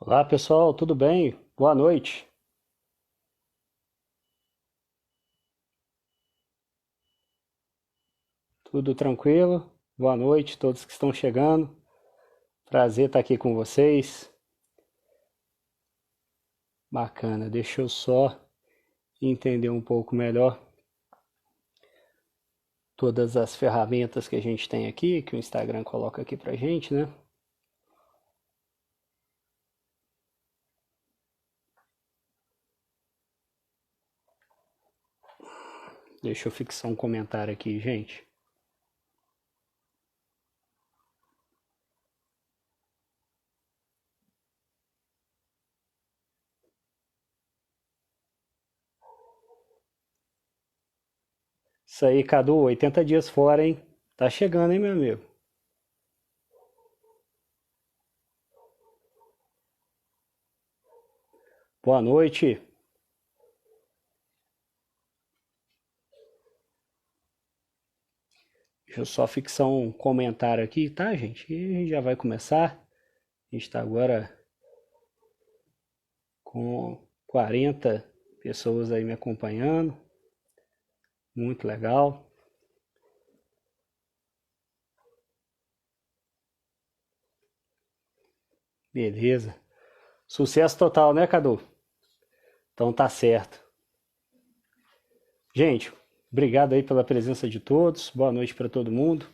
Olá pessoal, tudo bem? Boa noite. Tudo tranquilo? Boa noite a todos que estão chegando. Prazer estar aqui com vocês. Bacana, deixa eu só entender um pouco melhor todas as ferramentas que a gente tem aqui, que o Instagram coloca aqui pra gente, né? Deixa eu fixar um comentário aqui, gente. Isso aí, Cadu, 80 dias fora, hein? Tá chegando, hein, meu amigo? Boa noite. Deixa eu só fixar um comentário aqui, tá, gente? E a gente já vai começar. A gente está agora com 40 pessoas aí me acompanhando. Muito legal. Beleza. Sucesso total, né, Cadu? Então tá certo. Gente, obrigado aí pela presença de todos. Boa noite para todo mundo.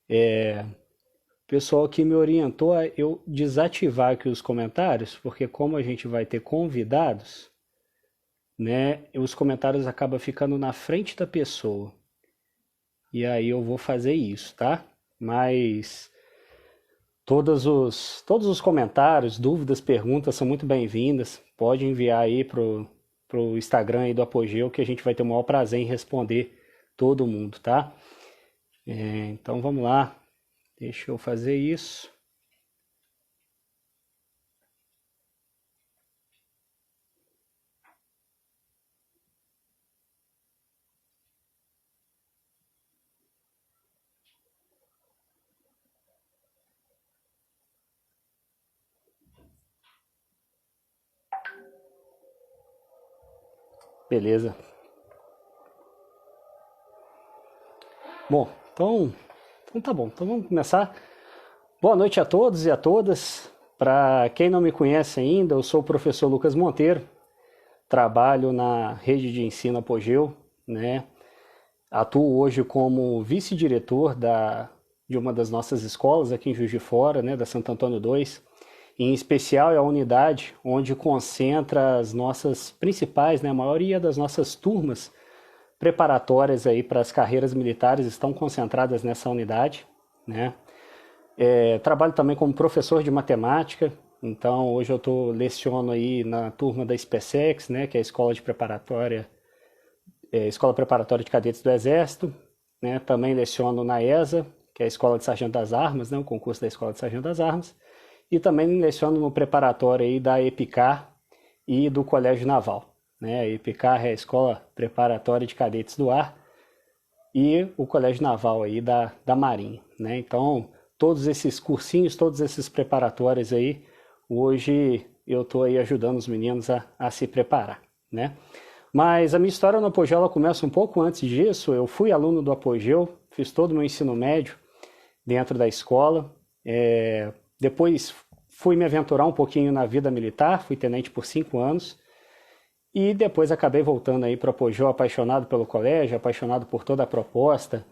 O pessoal que me orientou a eu desativar aqui os comentários, porque como a gente vai ter convidados, né, os comentários acabam ficando na frente da pessoa. E aí eu vou fazer isso, tá? Mas todos os comentários, dúvidas, perguntas são muito bem-vindas. Pode enviar aí pro Instagram aí do Apogeu que a gente vai ter o maior prazer em responder todo mundo, tá? Então vamos lá. Deixa eu fazer isso. Beleza. Bom, então tá bom. Então vamos começar. Boa noite a todos e a todas. Para quem não me conhece ainda, eu sou o professor Lucas Monteiro. Trabalho na rede de ensino Apogeu, né? Atuo hoje como vice-diretor de uma das nossas escolas aqui em Juiz de Fora, né, da Santo Antônio 2. Em especial é a unidade onde concentra as nossas principais, né, a maioria das nossas turmas preparatórias aí para as carreiras militares estão concentradas nessa unidade, né? Trabalho também como professor de matemática, então hoje eu leciono aí na turma da SPSEX, né, que é a Escola Preparatória de Cadetes do Exército, né? Também leciono na ESA, que é a Escola de Sargento das Armas, né? O concurso da Escola de Sargento das Armas, e também leciono no preparatório aí da EPICAR e do Colégio Naval, né? A EPICAR é a Escola Preparatória de Cadetes do Ar e o Colégio Naval aí da Marinha, né? Então, todos esses cursinhos, todos esses preparatórios aí, hoje eu estou aí ajudando os meninos a se preparar, né? Mas a minha história no Apogeu ela começa um pouco antes disso. Eu fui aluno do Apogeu, fiz todo o meu ensino médio dentro da escola. Depois fui me aventurar um pouquinho na vida militar, fui tenente por 5 anos. E depois acabei voltando aí para o Apogeu, apaixonado pelo colégio, apaixonado por toda a proposta,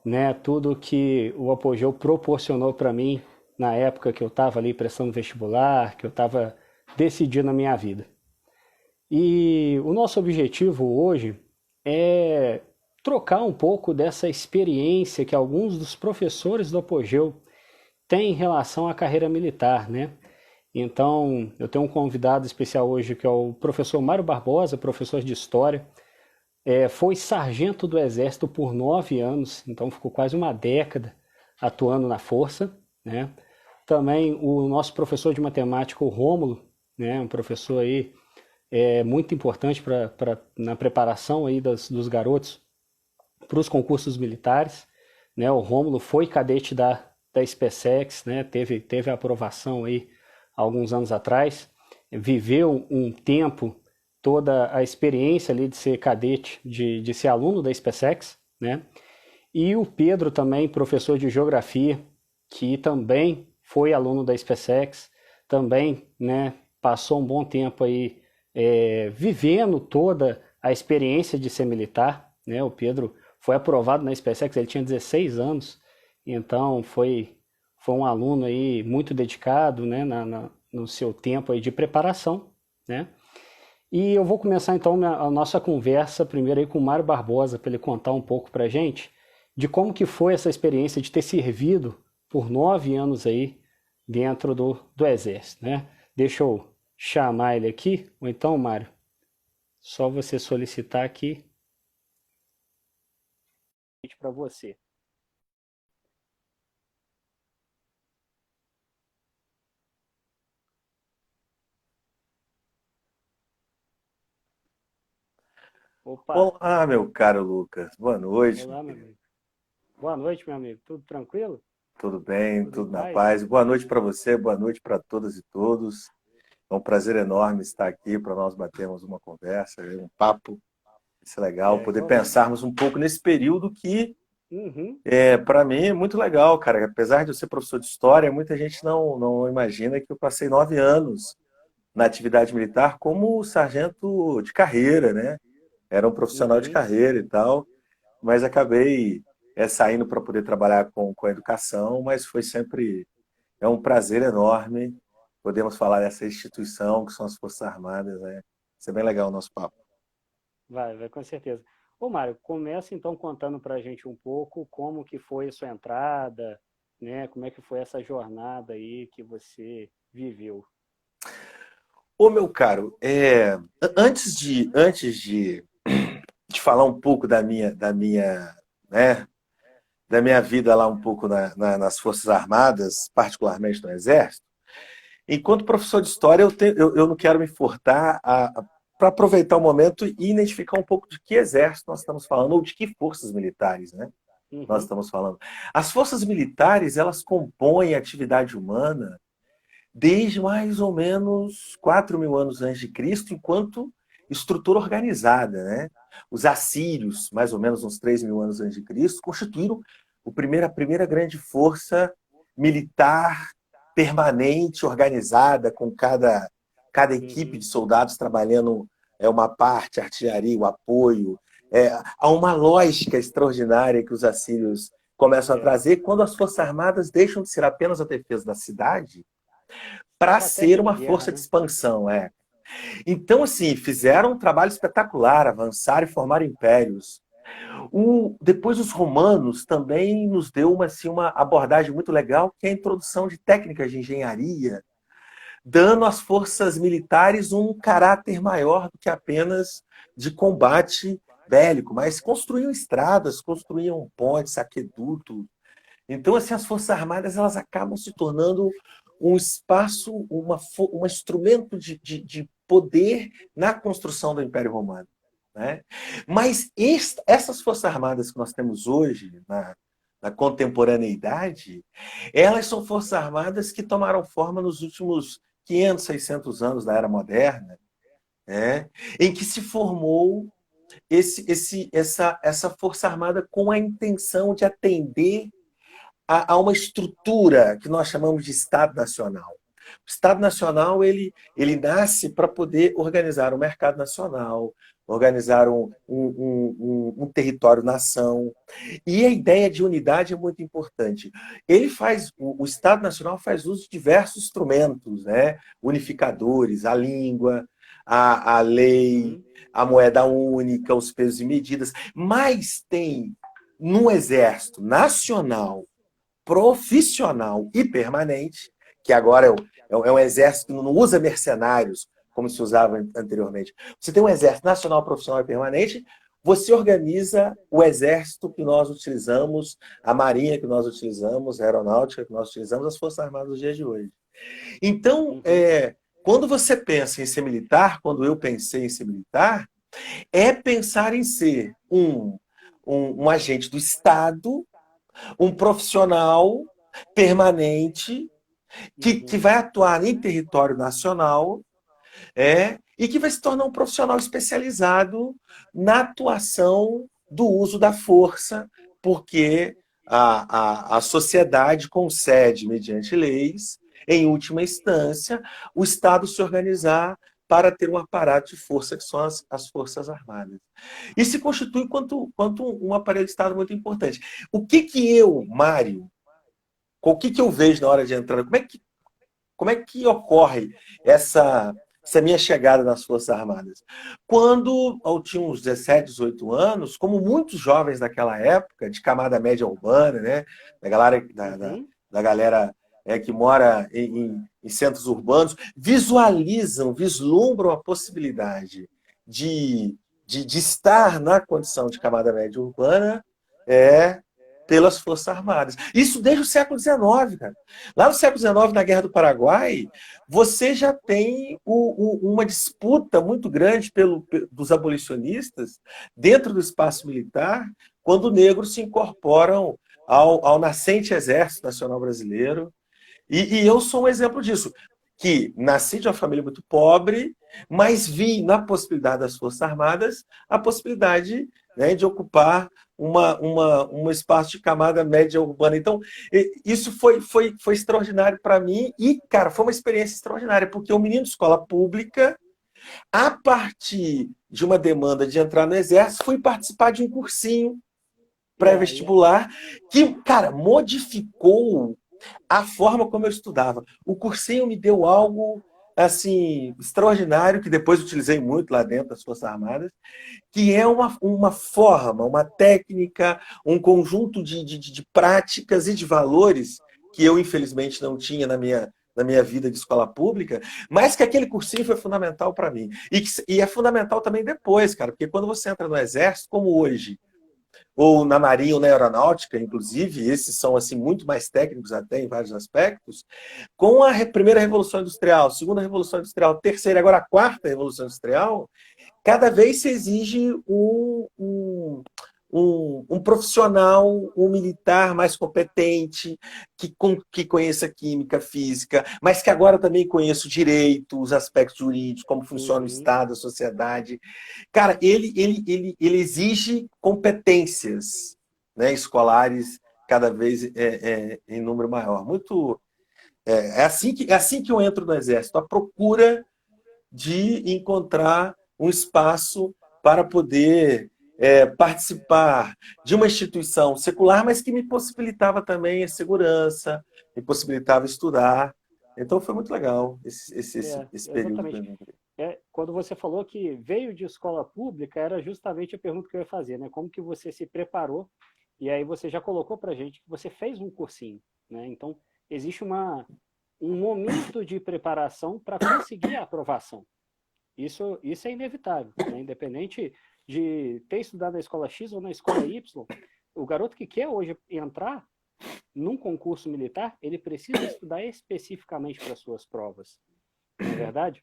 né? Tudo que o Apogeu proporcionou para mim na época que eu estava ali prestando vestibular, que eu estava decidindo a minha vida. E o nosso objetivo hoje é trocar um pouco dessa experiência que alguns dos professores do Apogeu têm em relação à carreira militar, né? Então, eu tenho um convidado especial hoje que é o professor Mário Barbosa, professor de História. Foi sargento do Exército por 9 anos, então ficou quase uma década atuando na Força, né? Também o nosso professor de matemática, o Rômulo, né? Um professor aí muito importante na preparação aí dos garotos para os concursos militares, né? O Rômulo foi cadete da SpaceX, né? Teve a aprovação aí alguns anos atrás, viveu um tempo toda a experiência ali de ser cadete, de ser aluno da SpaceX, né? E o Pedro também, professor de geografia, que também foi aluno da SpaceX, também, né, passou um bom tempo aí vivendo toda a experiência de ser militar, né? O Pedro foi aprovado na SpaceX, ele tinha 16 anos, então foi um aluno aí muito dedicado, né, no seu tempo aí de preparação, né? E eu vou começar então a nossa conversa primeiro aí com o Mário Barbosa, para ele contar um pouco para a gente de como que foi essa experiência de ter servido por 9 anos aí dentro do Exército, né? Deixa eu chamar ele aqui, ou então, Mário, só você solicitar aqui para você. Opa, Olá, meu caro Lucas. Boa noite, meu olá, meu querido. amigo. Boa noite, meu amigo. Tudo tranquilo? Tudo bem? Tudo em Tudo na paz? paz? Boa noite para você, boa noite para todas e todos. É um prazer enorme estar aqui para nós batermos uma conversa, um papo. Isso é legal, É, poder igualmente. pensarmos um pouco nesse período que, Uhum, para mim, é muito legal, cara. Apesar de eu ser professor de história, muita gente não imagina que eu passei 9 anos na atividade militar como sargento de carreira, né? Era um profissional de uhum. carreira e tal. Mas acabei saindo para poder trabalhar com a educação, mas foi sempre um prazer enorme podemos falar dessa instituição que são as Forças Armadas, né? Isso é bem legal o nosso papo. Vai com certeza. Ô, Mário, começa então contando para a gente um pouco como que foi a sua entrada, né? Como é que foi essa jornada aí que você viveu. Ô, meu caro, antes de falar um pouco né, da minha vida lá um pouco nas Forças Armadas, particularmente no Exército, enquanto professor de história, eu não quero me furtar para aproveitar o momento e identificar um pouco de que exército nós estamos falando, ou de que forças militares, né? Nós Uhum, estamos falando. As forças militares, elas compõem a atividade humana desde mais ou menos 4.000 anos antes de Cristo, enquanto estrutura organizada, né? Os assírios, mais ou menos uns 3.000 anos antes de Cristo, constituíram a primeira grande força militar permanente, organizada, com cada equipe uhum, de soldados trabalhando uma parte, a artilharia, o apoio. Há uma lógica extraordinária que os assírios começam a é. trazer quando as forças armadas deixam de ser apenas a defesa da cidade para ser Estratégia de uma guerra, força de né? expansão. Então, assim, fizeram um trabalho espetacular, avançaram e formaram impérios. Depois, os romanos também nos deu uma abordagem muito legal, que é a introdução de técnicas de engenharia, dando às forças militares um caráter maior do que apenas de combate bélico, mas construíam estradas, construíam pontes, aquedutos. Então, assim, as Forças Armadas elas acabam se tornando um espaço, um instrumento de poder na construção do Império Romano. Né? Mas essas Forças Armadas que nós temos hoje, na contemporaneidade, elas são Forças Armadas que tomaram forma nos últimos 500, 600 anos da Era Moderna, né? Em que se formou essa Força Armada com a intenção de atender a uma estrutura que nós chamamos de Estado Nacional. O Estado Nacional ele nasce para poder organizar o mercado nacional, organizar um território-nação. E a ideia de unidade é muito importante. O Estado Nacional faz uso de diversos instrumentos, né? Unificadores, a língua, a lei, Uhum, a moeda única, os pesos e medidas, mas tem no Exército Nacional profissional e permanente, que agora é um exército que não usa mercenários, como se usava anteriormente. Você tem um exército nacional, profissional e permanente, você organiza o exército que nós utilizamos, a marinha que nós utilizamos, a aeronáutica que nós utilizamos, as forças armadas dos dias de hoje. Então, uhum, quando você pensa em ser militar, quando eu pensei em ser militar, é pensar em ser um agente do Estado, um profissional permanente que vai atuar em território nacional, e que vai se tornar um profissional especializado na atuação do uso da força, porque a sociedade concede, mediante leis, em última instância, o Estado se organizar para ter um aparato de força, que são as Forças Armadas. E se constitui quanto um aparelho de Estado muito importante. O que eu, Mário, o que eu vejo na hora de entrar? Como é que ocorre essa minha chegada nas Forças Armadas? Quando eu tinha uns 17, 18 anos, como muitos jovens daquela época, de camada média urbana, né, da galera, da galera que mora em centros urbanos, vislumbram a possibilidade de estar na condição de camada média urbana, pelas Forças Armadas. Isso desde o século XIX, cara. Lá no século XIX, na Guerra do Paraguai, você já tem uma disputa muito grande dos abolicionistas dentro do espaço militar, quando negros se incorporam ao nascente Exército Nacional Brasileiro. E eu sou um exemplo disso, que nasci de uma família muito pobre, mas vi na possibilidade das Forças Armadas a possibilidade, né, de ocupar um espaço de camada média urbana. Então, isso foi extraordinário para mim e, cara, foi uma experiência extraordinária, porque o menino de escola pública, a partir de uma demanda de entrar no Exército, fui participar de um cursinho pré-vestibular que, cara, modificou a forma como eu estudava. O cursinho me deu algo assim extraordinário, que depois utilizei muito lá dentro das Forças Armadas, que é uma forma, uma técnica, um conjunto de práticas e de valores que eu, infelizmente, não tinha na minha vida de escola pública, mas que aquele cursinho foi fundamental para mim. E é fundamental também depois, cara, porque quando você entra no Exército, como hoje, ou na Marinha ou na Aeronáutica, inclusive, esses são assim muito mais técnicos até em vários aspectos, com a primeira Revolução Industrial, segunda Revolução Industrial, terceira, agora a quarta Revolução Industrial, cada vez se exige um profissional, um militar mais competente, que conheça química, física, mas que agora também conheça o direito, os aspectos jurídicos, como funciona o Estado, a sociedade. Cara, ele exige competências, né, escolares cada vez em número maior. É assim que eu entro no Exército, à procura de encontrar um espaço para poder participar de uma instituição secular, mas que me possibilitava também a segurança, me possibilitava estudar. Então foi muito legal esse período para Exatamente. mim. Quando você falou que veio de escola pública, era justamente a pergunta que eu ia fazer, né? Como que você se preparou? E aí você já colocou para a gente que você fez um cursinho, né? Então, existe um momento de preparação para conseguir a aprovação. Isso é inevitável, né? Independente de ter estudado na escola X ou na escola Y, o garoto que quer hoje entrar num concurso militar, ele precisa estudar especificamente para suas provas, não é verdade?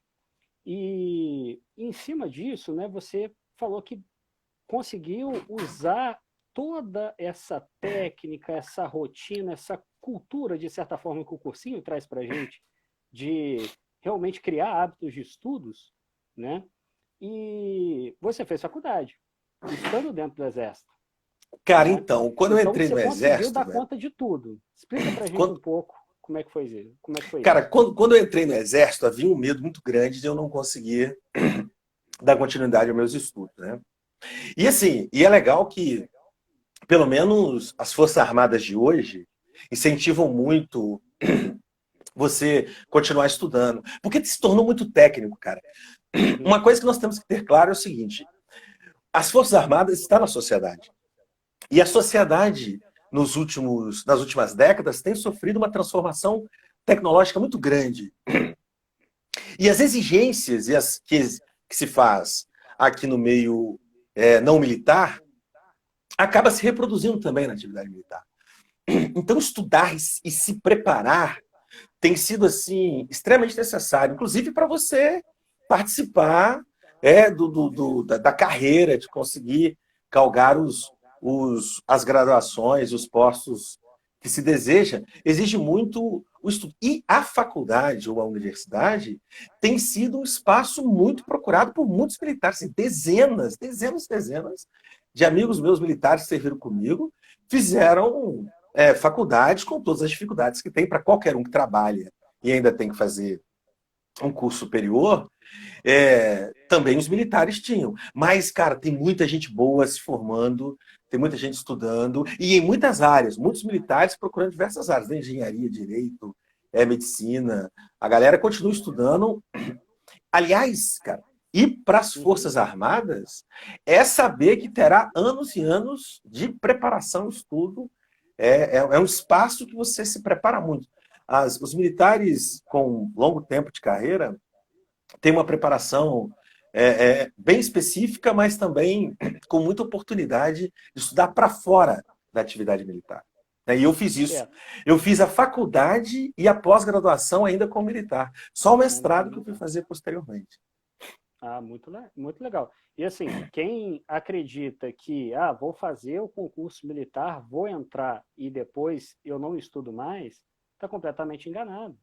E em cima disso, né, você falou que conseguiu usar toda essa técnica, essa rotina, essa cultura, de certa forma, que o cursinho traz para a gente, de realmente criar hábitos de estudos, né? E você fez faculdade, estando dentro do Exército. Cara, Né? então, quando eu Então entrei você no conseguiu Exército, dar velho, conta de tudo. Explica pra gente um pouco como é que foi isso. cara, quando eu entrei no Exército, havia um medo muito grande de eu não conseguir dar continuidade aos meus estudos, né? E assim, é legal que, pelo menos, as Forças Armadas de hoje incentivam muito você continuar estudando, porque se tornou muito técnico, cara. Uma coisa que nós temos que ter claro é o seguinte: as Forças Armadas estão na sociedade. E a sociedade, nas últimas décadas, tem sofrido uma transformação tecnológica muito grande. E as exigências que se faz aqui no meio não militar acaba se reproduzindo também na atividade militar. Então, estudar e se preparar tem sido assim extremamente necessário, inclusive para você participar da carreira, de conseguir galgar as graduações, os postos que se deseja. Exige muito o estudo. E a faculdade ou a universidade tem sido um espaço muito procurado por muitos militares, assim, dezenas de amigos meus militares que serviram comigo, fizeram faculdade com todas as dificuldades que tem para qualquer um que trabalha e ainda tem que fazer um curso superior. Também os militares tinham. Mas, cara, tem muita gente boa se formando, tem muita gente estudando, e em muitas áreas, muitos militares procurando diversas áreas, né? Engenharia, direito, medicina. A galera continua estudando. Aliás, cara, ir para as Forças Armadas é saber que terá anos e anos de preparação, estudo. É um espaço que você se prepara muito. Os militares com longo tempo de carreira têm uma preparação bem específica, mas também com muita oportunidade de estudar para fora da atividade militar. E eu fiz isso. Eu fiz a faculdade e a pós-graduação ainda como militar. Só o mestrado que eu fui fazer posteriormente. Muito legal. E assim, quem acredita que vou fazer o concurso militar, vou entrar e depois eu não estudo mais, está completamente enganado.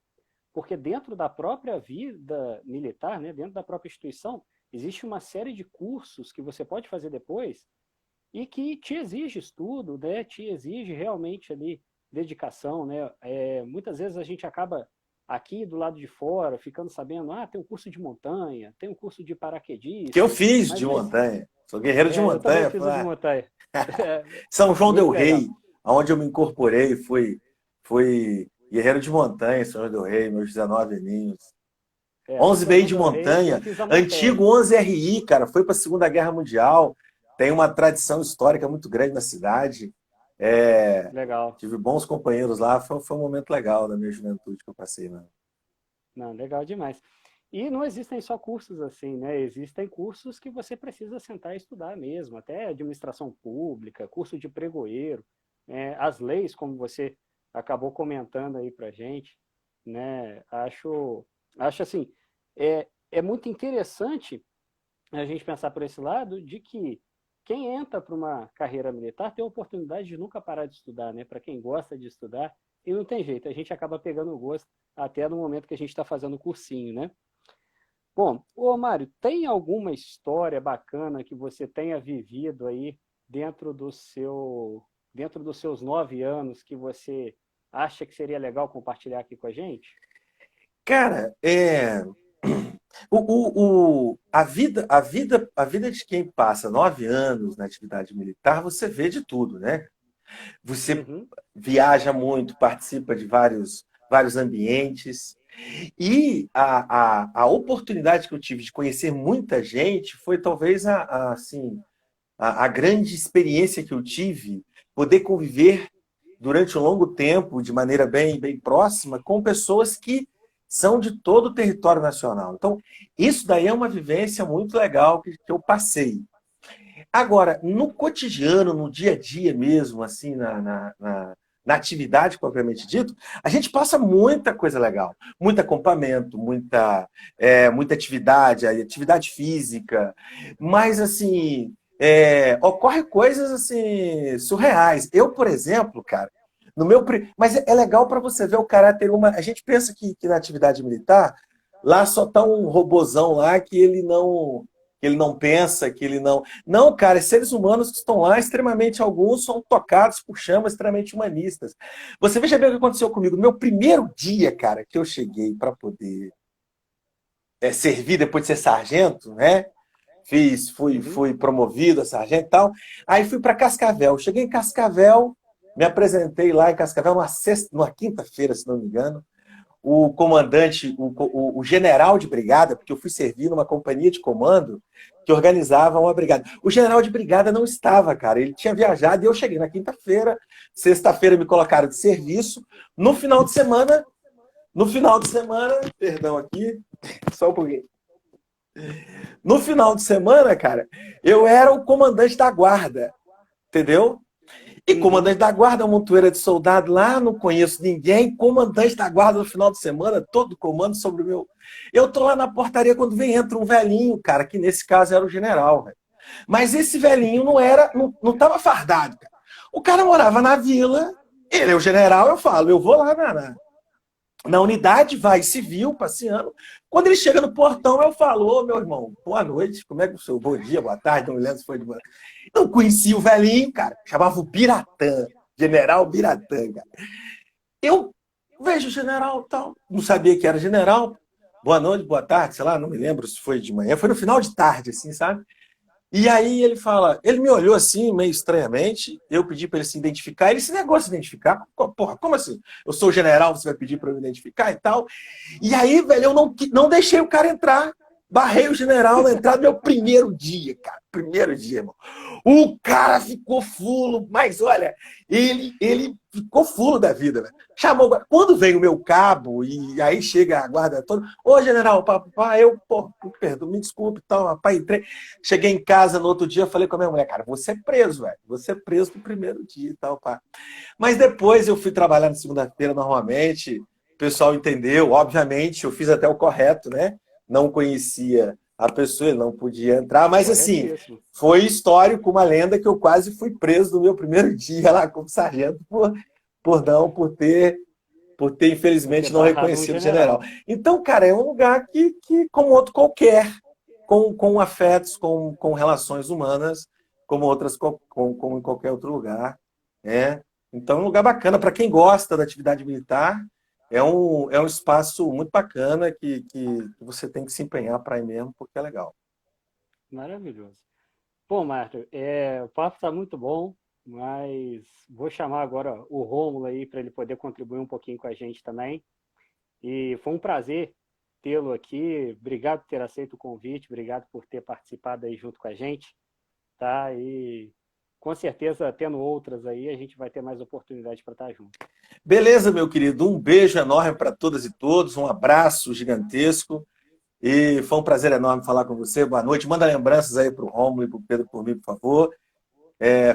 Porque dentro da própria vida militar, né, dentro da própria instituição, existe uma série de cursos que você pode fazer depois e que te exige estudo, né, te exige realmente ali dedicação, né? Muitas vezes a gente acaba aqui do lado de fora, ficando sabendo, tem um curso de montanha, tem um curso de paraquedista. Que eu fiz de montanha. Sou guerreiro de montanha. Eu também fiz de montanha. São João del Rei, onde eu me incorporei, fui guerreiro de montanha, São João del Rei, meus 19 aninhos. 11 BI de montanha, antigo 11RI, cara, foi para a Segunda Guerra Mundial, tem uma tradição histórica muito grande na cidade. Legal. Tive bons companheiros lá, foi um momento legal da minha juventude que eu passei, né? Não, legal demais. E não existem só cursos assim, né? Existem cursos que você precisa sentar e estudar mesmo, até administração pública, curso de pregoeiro, as leis, como você acabou comentando aí pra gente, né? Acho assim, é muito interessante a gente pensar por esse lado de que quem entra para uma carreira militar tem a oportunidade de nunca parar de estudar, né? Para quem gosta de estudar, e não tem jeito, a gente acaba pegando o gosto até no momento que a gente está fazendo o cursinho, né? Bom, Mário, tem alguma história bacana que você tenha vivido aí dentro dos seus 9 anos que você acha que seria legal compartilhar aqui com a gente? Cara, a vida de quem passa 9 anos na atividade militar, você vê de tudo, né? Você viaja muito, participa de vários ambientes. E a oportunidade que eu tive de conhecer muita gente foi talvez a grande experiência que eu tive, poder conviver durante um longo tempo, de maneira bem próxima, com pessoas que são de todo o território nacional. Então, isso daí é uma vivência muito legal que eu passei. Agora, no cotidiano, no dia a dia mesmo, assim, na atividade propriamente dito, a gente passa muita coisa legal. Muito acampamento, muita atividade física. Mas, assim, ocorre coisas, assim, surreais. Eu, por exemplo, cara, mas é legal para você ver o caráter humano. A gente pensa que na atividade militar, lá só tá um robozão lá que ele não pensa, que ele não... Não, cara, seres humanos que estão lá, extremamente alguns, são tocados por chamas extremamente humanistas. Você veja bem o que aconteceu comigo. No meu primeiro dia, cara, que eu cheguei para poder servir depois de ser sargento, né? Fui promovido a sargento e tal. Aí fui para Cascavel. Cheguei em Cascavel, me apresentei lá em Cascavel numa quinta-feira, se não me engano. O comandante, o general de brigada, porque eu fui servir numa companhia de comando que organizava uma brigada. O general de brigada não estava, cara. Ele tinha viajado e eu cheguei na quinta-feira. Sexta-feira me colocaram de serviço. No final de semana, perdão aqui, só um pouquinho. No final de semana, cara, eu era o comandante da guarda, entendeu? E comandante da guarda, montoeira de soldado lá, não conheço ninguém. Comandante da guarda no final de semana, todo comando sobre o meu... Eu tô lá na portaria quando entra um velhinho, cara, que nesse caso era o general, velho. Mas esse velhinho não tava fardado, cara. O cara morava na vila, ele é o general, eu falo, eu vou lá na unidade, vai civil, passeando. Quando ele chega no portão, eu falo, ô, meu irmão, boa noite, como é que o seu bom dia, boa tarde, não me lembro se foi de manhã. Eu conheci o velhinho, cara, chamava o Biratã, General Biratã, cara. Eu vejo o general tal, não sabia que era general. Boa noite, boa tarde, sei lá, não me lembro se foi de manhã, foi no final de tarde, assim, sabe? E aí ele fala, ele me olhou assim, meio estranhamente, eu pedi para ele se identificar, ele se negou a se identificar. Porra, como assim? Eu sou o general, você vai pedir para eu me identificar e tal? E aí, velho, eu não deixei o cara entrar. Barrei o general na entrada do meu primeiro dia, cara. Primeiro dia, irmão. O cara ficou fulo, mas olha, ele ficou fulo da vida, velho. Chamou. Quando vem o meu cabo, e aí chega a guarda toda. Ô, general, papai, eu, pô, perdoa, me desculpe, tal, papai, entrei. Cheguei em casa no outro dia, falei com a minha mulher, cara, você é preso, velho. Você é preso no primeiro dia e tal, pá. Mas depois eu fui trabalhar na segunda-feira normalmente, o pessoal entendeu, obviamente, eu fiz até o correto, né? Não conhecia a pessoa, ele não podia entrar, mas assim, Corretíssimo. foi histórico, uma lenda que eu quase fui preso no meu primeiro dia lá como sargento por ter Por ter infelizmente não barrado um reconhecido o general. general. Então, cara, é um lugar que como outro qualquer, com afetos, com relações humanas, como outras, como em qualquer outro lugar, né? Então, é um lugar bacana para quem gosta da atividade militar. É um espaço muito bacana que você tem que se empenhar para ir mesmo, porque é legal. Maravilhoso. Bom, Marta, o papo está muito bom, mas vou chamar agora o Rômulo aí para ele poder contribuir um pouquinho com a gente também. E foi um prazer tê-lo aqui. Obrigado por ter aceito o convite, obrigado por ter participado aí junto com a gente, tá? E com certeza, tendo outras aí, a gente vai ter mais oportunidade para estar junto. Beleza, meu querido. Um beijo enorme para todas e todos. Um abraço gigantesco. E foi um prazer enorme falar com você. Boa noite. Manda lembranças aí para o Romulo e para o Pedro por mim, por favor.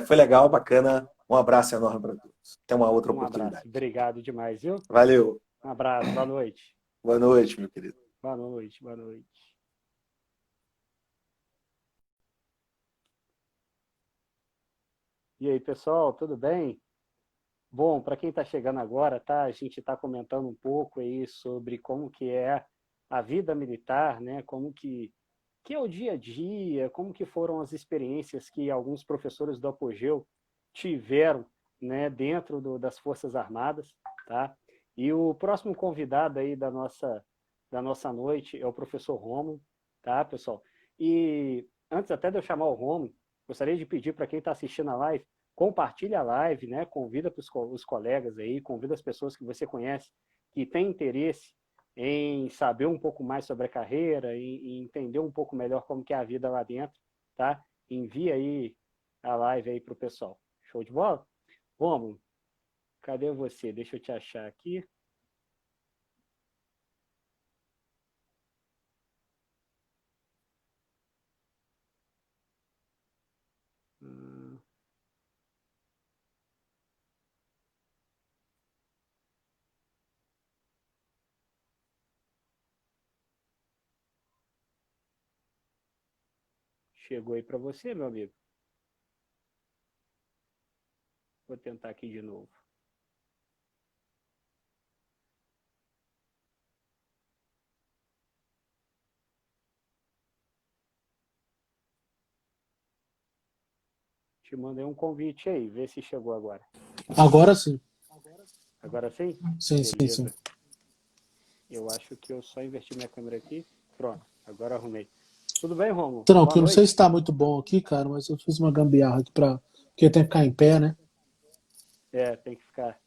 Foi legal, bacana. Um abraço enorme para todos. Até uma outra Um abraço. oportunidade. Obrigado demais, viu? Valeu. Um abraço. Boa noite. Boa noite, meu querido. Boa noite. Boa noite. E aí, pessoal, tudo bem? Bom, para quem está chegando agora, tá? A gente está comentando um pouco aí sobre como que é a vida militar, né? Como que é o dia a dia, como que foram as experiências que alguns professores do Apogeu tiveram, né, dentro das Forças Armadas, tá? E o próximo convidado aí da nossa noite é o professor Romulo, tá, pessoal? E antes até de eu chamar o Romulo, gostaria de pedir para quem está assistindo a live, compartilha a live, né? Convida os colegas aí, convida as pessoas que você conhece que têm interesse em saber um pouco mais sobre a carreira e entender um pouco melhor como que é a vida lá dentro, tá? Envia aí a live aí pro pessoal. Show de bola? Romulo, cadê você? Deixa eu te achar aqui. Chegou aí para você, meu amigo? Vou tentar aqui de novo. Te mandei um convite aí, vê se chegou agora. Agora sim. Agora sim? Sim, sim, sim. Beleza. Eu acho que eu só inverti minha câmera aqui. Pronto, agora arrumei. Tudo bem, Romulo? Boa Tranquilo. Não sei se noite. está muito bom aqui, cara, mas eu fiz uma gambiarra aqui para porque tem que ficar em pé, né? Tem que ficar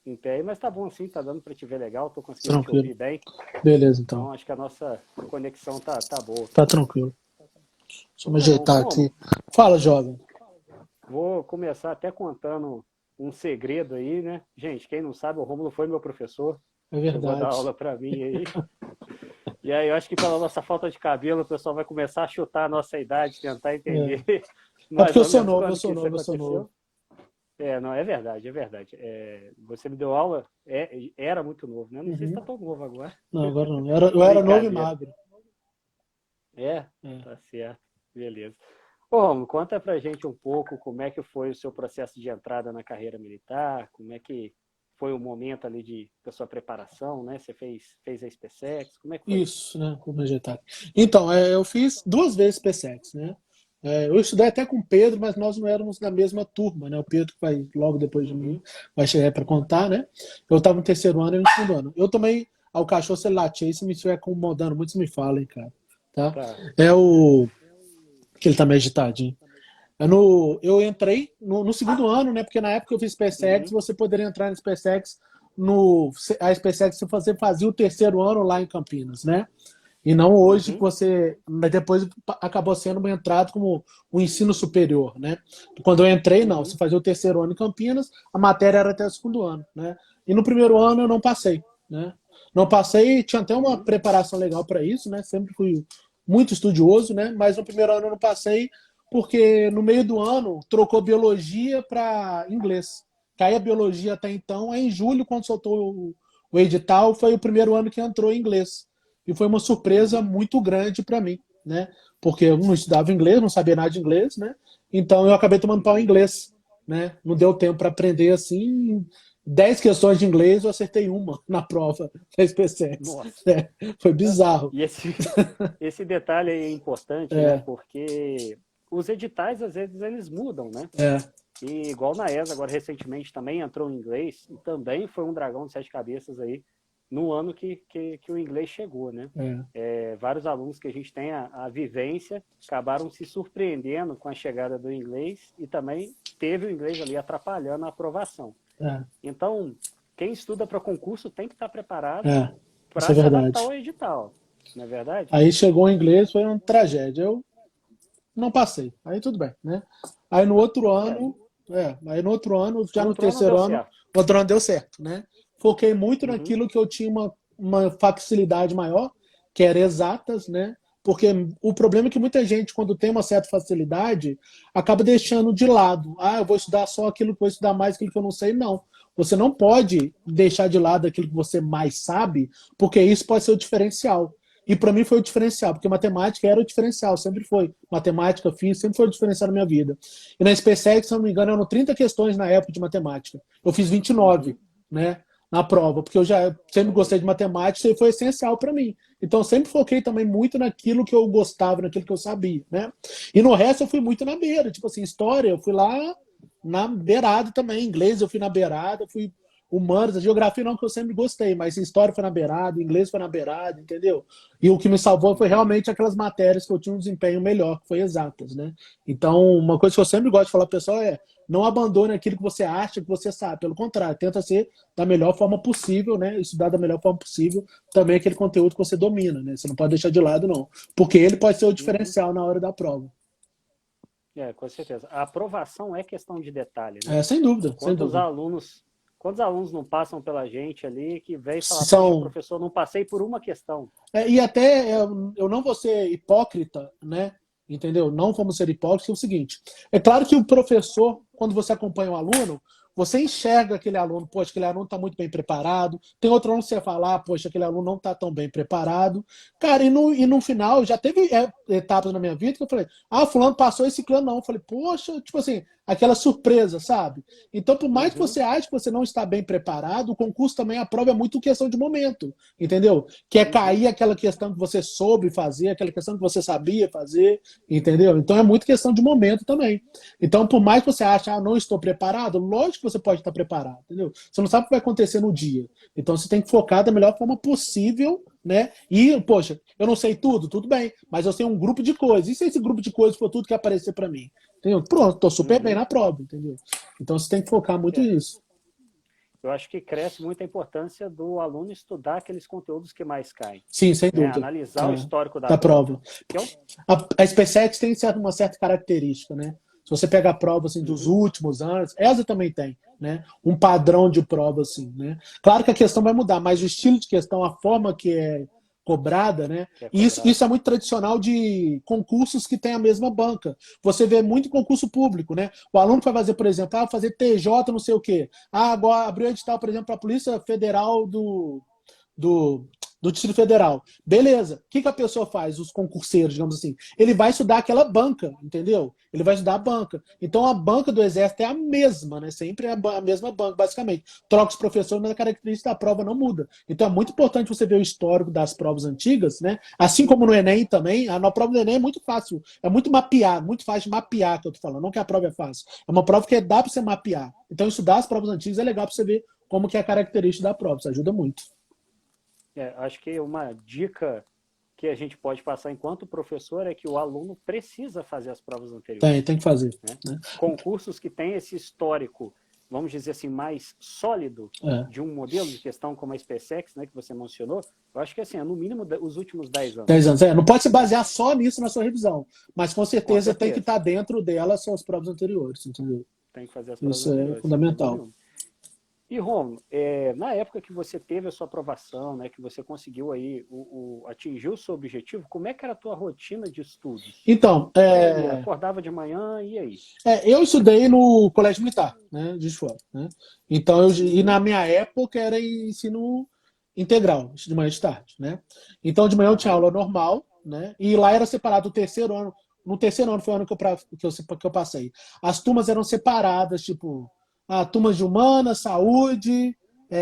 em pé aí, mas tá bom assim, tá dando para te ver legal, tô conseguindo te Tranquilo. ouvir bem. Beleza, então. Então acho que a nossa conexão tá boa. Tá tranquilo. Deixa eu Então me tá bom. ajeitar Romulo, aqui. Fala, jovem. vou começar até contando um segredo aí, né? Gente, quem não sabe, o Romulo foi meu professor, É chegou a dar verdade. aula para mim aí. E aí eu acho que pela nossa falta de cabelo, o pessoal vai começar a chutar a nossa idade, tentar É. entender É mais porque eu ou sou menos novo, eu quando que sou isso novo, eu sou aconteceu. novo. Não, é verdade, é verdade. Você me deu aula, era muito novo, né? Não sei se está Uhum. tão novo agora. Não, agora não. Eu era novo e Brincadeira. magro. É, É. tá certo. Beleza. Bom, conta pra gente um pouco como é que foi o seu processo de entrada na carreira militar, como é que foi o momento ali da sua preparação, né? Você fez a SpaceX, como é que foi? Isso, né? Como vegetário. Então, eu fiz 2 vezes SpaceX, né? Eu estudei até com o Pedro, mas nós não éramos na mesma turma, né? O Pedro que vai logo depois de mim, Uhum, vai chegar para contar, né? Eu estava no terceiro ano e no segundo ano. Eu tomei ao cachorro, se ele latir, aí se me estiver incomodando muito, você me fala, hein, cara. Tá? tá. É o. Que ele tá meio agitadinho. Eu entrei no segundo ano, né? Porque na época que eu fiz SpaceX, Uhum, você poderia entrar no SpaceX no. A SpaceX você fazia o terceiro ano lá em Campinas, né? E não hoje que uhum, você. Mas depois acabou sendo uma entrada como o ensino superior, né? Quando eu entrei, não. Você uhum, fazia o terceiro ano em Campinas, a matéria era até o segundo ano, né? E no primeiro ano eu não passei, né? Não passei, tinha até uma uhum. preparação legal para isso, né? Sempre fui muito estudioso, né? Mas no primeiro ano eu não passei porque no meio do ano trocou biologia para inglês. Caía a biologia até então, aí em julho, quando soltou o edital, foi o primeiro ano que entrou em inglês. E foi uma surpresa Uhum. muito grande para mim, né? Porque eu não estudava inglês, não sabia nada de inglês, né? Então eu acabei tomando pau em Uhum. inglês, né? Não deu tempo para aprender assim. 10 questões de inglês, eu acertei uma na prova da SpaceX. Nossa. Né? Foi bizarro. E esse detalhe aí é importante, né? É, Porque os editais, às vezes, eles mudam, né? é, E igual na ESA, agora recentemente também entrou em inglês, e também foi um dragão de 7 cabeças aí, no ano que o inglês chegou, né? é, Vários alunos que a gente tem a vivência acabaram se surpreendendo com a chegada do inglês e também teve o inglês ali atrapalhando a aprovação. é, Então, quem estuda para concurso tem que estar preparado é. Isso para é se adaptar verdade. ao edital, não é verdade? Aí chegou o inglês, foi uma tragédia. Eu não passei. Aí tudo bem, né? Aí no outro É, ano, aí no outro ano, já no no outro ano deu terceiro ano, certo. o outro ano deu certo, né? Foquei muito Uhum, naquilo que eu tinha uma facilidade maior, que era exatas, né? Porque o problema é que muita gente, quando tem uma certa facilidade, acaba deixando de lado. Ah, eu vou estudar só aquilo que vou estudar mais aquilo que eu não sei. Não. Você não pode deixar de lado aquilo que você mais sabe, porque isso pode ser o diferencial. E para mim foi o diferencial, porque matemática era o diferencial, sempre foi. Matemática, física, sempre foi o diferencial na minha vida. E na SpaceX, se não me engano, eram 30 questões na época de matemática. Eu fiz 29, uhum. né, na prova, porque eu já sempre Olha gostei aí. de matemática e foi essencial para mim. Então, eu sempre foquei também muito naquilo que eu gostava, naquilo que eu sabia, né? E no resto, eu fui muito na beira. Tipo assim, história, eu fui lá na beirada também. Inglês, eu fui na beirada, fui humanas, a geografia não que eu sempre gostei, mas história foi na beirada, inglês foi na beirada, entendeu? E o que me salvou foi Uhum. realmente aquelas matérias que eu tinha um desempenho melhor, que foi exatas, né? Então, uma coisa que eu sempre gosto de falar pro pessoal é não abandone aquilo que você acha que você sabe, pelo contrário, tenta ser da melhor forma possível, né? Estudar da melhor forma possível também aquele conteúdo que você domina, né? Você não pode deixar de lado, não. Porque ele pode ser o Uhum. diferencial na hora da prova. Com certeza. A aprovação é questão de detalhe, né? É, sem dúvida, sem Quantos dúvida. alunos, quantos alunos não passam pela gente ali que vem falar, poxa, São professor, não passei por uma questão. E até eu não vou ser hipócrita, né? Entendeu? Não vamos ser hipócritas, é o seguinte. É claro que o professor, quando você acompanha um aluno, você enxerga aquele aluno, poxa, aquele aluno está muito bem preparado. Tem outro aluno que você fala, poxa, aquele aluno não está tão bem preparado. Cara, e no final, já teve etapas na minha vida que eu falei, fulano passou esse clã não. Eu falei, poxa, tipo assim, aquela surpresa, sabe? Então, por mais que Uhum, você ache que você não está bem preparado, o concurso também, a prova é muito questão de momento, entendeu? Que é uhum, cair aquela questão que você soube fazer, aquela questão que você sabia fazer, entendeu? Então é muito questão de momento também. Então, por mais que você ache, não estou preparado, lógico que você pode estar preparado, entendeu? Você não sabe o que vai acontecer no dia. Então você tem que focar da melhor forma possível, né? E, poxa, eu não sei tudo bem, mas eu sei um grupo de coisas. E se esse grupo de coisas for tudo que aparecer para mim? Entendeu? Pronto, estou super bem uhum. na prova, entendeu? Então você tem que focar muito É, nisso. eu acho que cresce muito a importância do aluno estudar aqueles conteúdos que mais caem, Sim, sem né? dúvida. Analisar o histórico da Da prova, prova. que é um... A SpaceX tem uma certa característica, né? Se você pega a prova assim, dos Uhum, últimos anos, essa também tem, né? Um padrão de prova, assim, né? Claro que a questão vai mudar, mas o estilo de questão, a forma que é cobrada, né? que é E isso, cobrado. isso é muito tradicional de concursos que tem a mesma banca. Você vê muito concurso público, né? O aluno vai fazer, por exemplo, fazer TJ, não sei o quê. Agora abriu edital, por exemplo, para a Polícia Federal do do Distrito Federal. Beleza. O que a pessoa faz, os concurseiros, digamos assim? Ele vai estudar aquela banca, entendeu? Ele vai estudar a banca. Então a banca do Exército é a mesma, né? Sempre é a mesma banca, basicamente. Troca os professores, mas a característica da prova não muda. Então é muito importante você ver o histórico das provas antigas, né? Assim como no Enem também, a prova do Enem é muito fácil. É muito mapear, muito fácil de mapear, que eu tô falando. Não que a prova é fácil. É uma prova que dá para você mapear. Então estudar as provas antigas é legal para você ver como que é a característica da prova. Isso ajuda muito. Acho que uma dica que a gente pode passar enquanto professor é que o aluno precisa fazer as provas anteriores. Tem que fazer. Né? Concursos que têm esse histórico, vamos dizer assim, mais sólido de um modelo de questão como a SpaceX, né, que você mencionou, eu acho que assim, é no mínimo os últimos 10 anos. 10 anos, não pode se basear só nisso na sua revisão, mas com certeza tem que estar dentro dela as provas anteriores, entendeu? Tem que fazer as provas Isso anteriores. Isso é fundamental. E, Romulo, na época que você teve a sua aprovação, né, que você conseguiu aí atingir o seu objetivo, como é que era a tua rotina de estudos? Então, acordava de manhã e aí? Eu estudei no Colégio Militar, né, de Fora, né? Então, e na minha época era ensino integral, de manhã e de tarde, né? Então, de manhã eu tinha aula normal, né? E lá era separado o terceiro ano. No terceiro ano foi o ano que eu passei. As turmas eram separadas, tipo, turmas de humanas, saúde,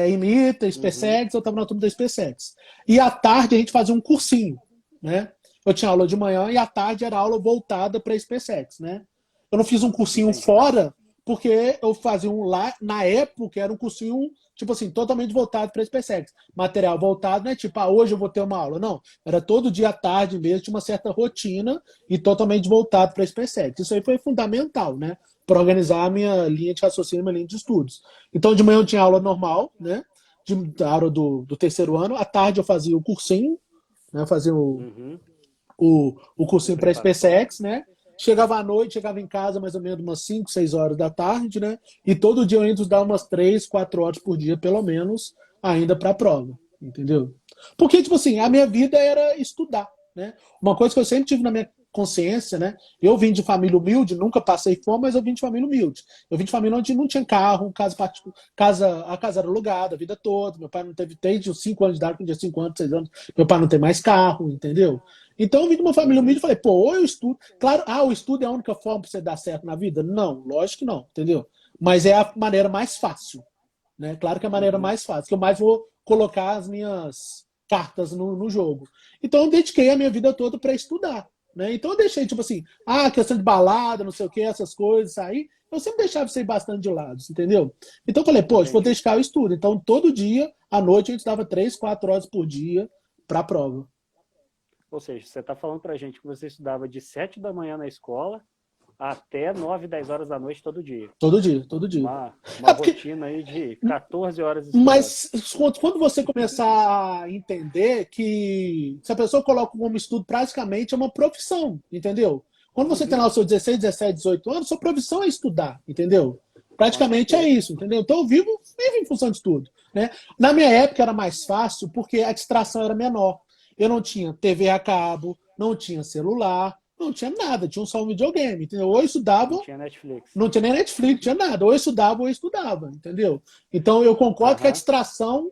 IMITA, SpaceX, eu estava na turma da SpaceX. E à tarde a gente fazia um cursinho, né? Eu tinha aula de manhã e à tarde era aula voltada para a SpaceX, né? Eu não fiz um cursinho fora, porque eu fazia um lá, na época, era um cursinho, tipo assim, totalmente voltado para a SpaceX. Material voltado, não é tipo, hoje eu vou ter uma aula. Não, era todo dia à tarde mesmo, tinha uma certa rotina e totalmente voltado para a SpaceX. Isso aí foi fundamental, né? Para organizar a minha linha de raciocínio, minha linha de estudos. Então, de manhã eu tinha aula normal, né? A aula do terceiro ano. À tarde eu fazia o cursinho, né? Eu fazia o cursinho para a SpaceX, né? Chegava à noite, chegava em casa mais ou menos umas 5, 6 horas da tarde, né? E todo dia eu ainda estudava umas 3, 4 horas por dia, pelo menos, ainda para a prova, entendeu? Porque, tipo assim, a minha vida era estudar, né? Uma coisa que eu sempre tive na minha consciência, né? Eu vim de família humilde, nunca passei fome, mas eu vim de família humilde. Eu vim de família onde não tinha carro, a casa era alugada a vida toda. Meu pai não teve, desde os 5 anos de idade, com 5 anos, 6 anos, meu pai não tem mais carro, entendeu? Então eu vim de uma família humilde e falei, pô, ou eu estudo. Claro, o estudo é a única forma para você dar certo na vida? Não, lógico que não, entendeu? Mas é a maneira mais fácil, né? Claro que é a maneira mais fácil, que eu mais vou colocar as minhas cartas no jogo. Então eu dediquei a minha vida toda para estudar, né? Então eu deixei, tipo assim, questão de balada, não sei o que, essas coisas aí, eu sempre deixava isso aí bastante de lado, entendeu? Então eu falei, pô, vou dedicar o estudo. Então todo dia, à noite, a gente dava 3, 4 horas por dia para a prova. Ou seja, você está falando para a gente que você estudava de 7 da manhã na escola até 9, 10 horas da noite todo dia. Todo dia, todo dia. Uma rotina aí de 14 horas estudando. Mas quando você começar a entender que se a pessoa coloca como estudo praticamente é uma profissão, entendeu? Quando você tem lá os seus 16, 17, 18 anos, sua profissão é estudar, entendeu? Praticamente é isso, entendeu? Então eu vivo em função de estudo, né? Na minha época era mais fácil porque a distração era menor. Eu não tinha TV a cabo, não tinha celular, não tinha nada, tinha só um videogame, entendeu? Ou eu estudava... Não tinha Netflix. Não tinha nem Netflix, não tinha nada. Ou eu estudava, entendeu? Então eu concordo que a distração...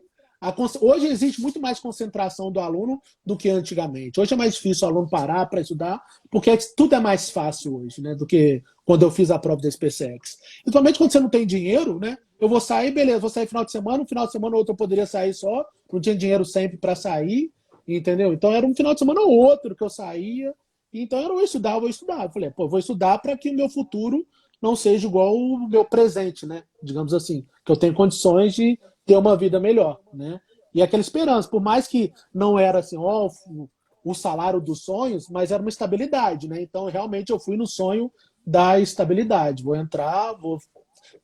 Hoje existe muito mais concentração do aluno do que antigamente. Hoje é mais difícil o aluno parar para estudar, porque tudo é mais fácil hoje, né? Do que quando eu fiz a prova da SpaceX. Principalmente quando você não tem dinheiro, né? Eu vou sair, beleza, vou sair final de semana, um final de semana ou outro eu poderia sair só, não tinha dinheiro sempre para sair, entendeu? Então era um final de semana ou outro que eu saía. Então eu estudava. Eu falei, pô, vou estudar para que o meu futuro não seja igual o meu presente, né? Digamos assim, que eu tenho condições de ter uma vida melhor, né? E aquela esperança, por mais que não era assim, o salário dos sonhos, mas era uma estabilidade, né? Então realmente eu fui no sonho da estabilidade. Vou entrar, vou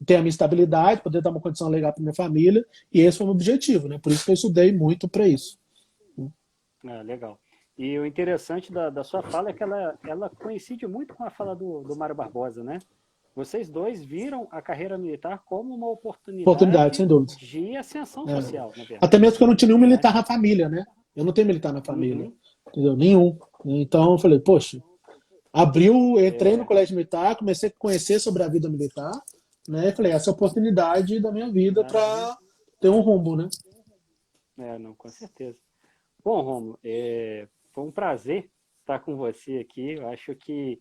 ter a minha estabilidade, poder dar uma condição legal para minha família, e esse foi o meu objetivo, né? Por isso que eu estudei muito para isso. Legal. E o interessante da sua fala é que ela coincide muito com a fala do Mário Barbosa, né? Vocês dois viram a carreira militar como uma oportunidade sem dúvida, de ascensão social, na verdade. Até mesmo porque eu não tinha nenhum militar na família, né? Eu não tenho militar na família, entendeu? Nenhum. Então eu falei, poxa, entrei no colégio militar, comecei a conhecer sobre a vida militar, né? E falei, essa é a oportunidade da minha vida para ter um rumo, né? Não, com certeza. Bom, Romulo, foi um prazer estar com você aqui. Eu acho que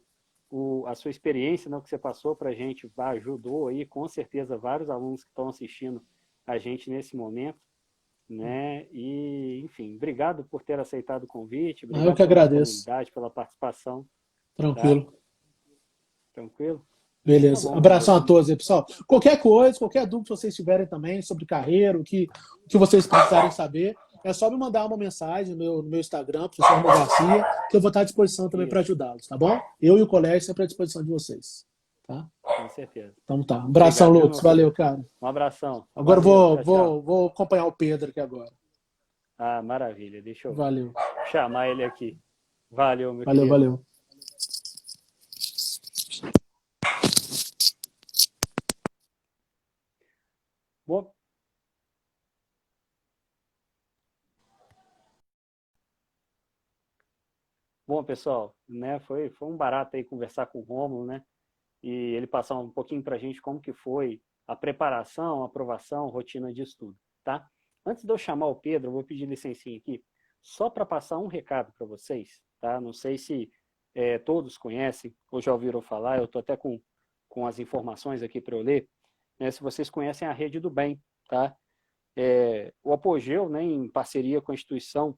a sua experiência, né, que você passou para a gente ajudou aí, com certeza, vários alunos que estão assistindo a gente nesse momento, né? E, enfim, obrigado por ter aceitado o convite, Eu obrigado que pela agradeço. disponibilidade, pela participação, tá? Tranquilo. Tranquilo? Tá Beleza. bom, Abração a Romulo. todos aí, pessoal. Qualquer coisa, qualquer dúvida que vocês tiverem também sobre carreira, o que vocês precisarem saber, é só me mandar uma mensagem no meu Instagram, professor Romulo Garcia, que eu vou estar à disposição também para Isso, ajudá-los, tá bom? Eu e o colégio sempre à disposição de vocês. Tá? com certeza. Então tá. Abração, Obrigado, viu, Lutz. meu Valeu, querido? cara. Um abração. Agora eu Valeu. Tchau, tchau. vou acompanhar o Pedro aqui agora. Ah, maravilha. Deixa eu Valeu. chamar ele aqui. Valeu, meu Valeu, querido. valeu. Bom, bom, pessoal, né? Foi um barato aí conversar com o Rômulo, né? E ele passar um pouquinho para a gente como que foi a preparação, a aprovação, rotina de estudo, tá? Antes de eu chamar o Pedro, eu vou pedir licencinha aqui, só para passar um recado para vocês, tá? Não sei se todos conhecem ou já ouviram falar, eu estou até com as informações aqui para eu ler, né? Se vocês conhecem a Rede do Bem, tá? O Apogeu, né, em parceria com a instituição,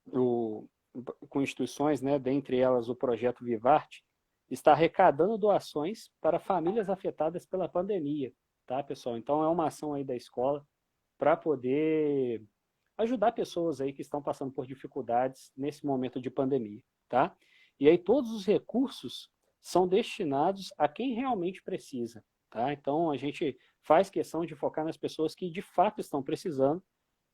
o, com instituições, né, dentre elas o Projeto Vivarte, está arrecadando doações para famílias afetadas pela pandemia, tá, pessoal? Então é uma ação aí da escola para poder ajudar pessoas aí que estão passando por dificuldades nesse momento de pandemia, tá? E aí todos os recursos são destinados a quem realmente precisa, tá? Então a gente faz questão de focar nas pessoas que de fato estão precisando,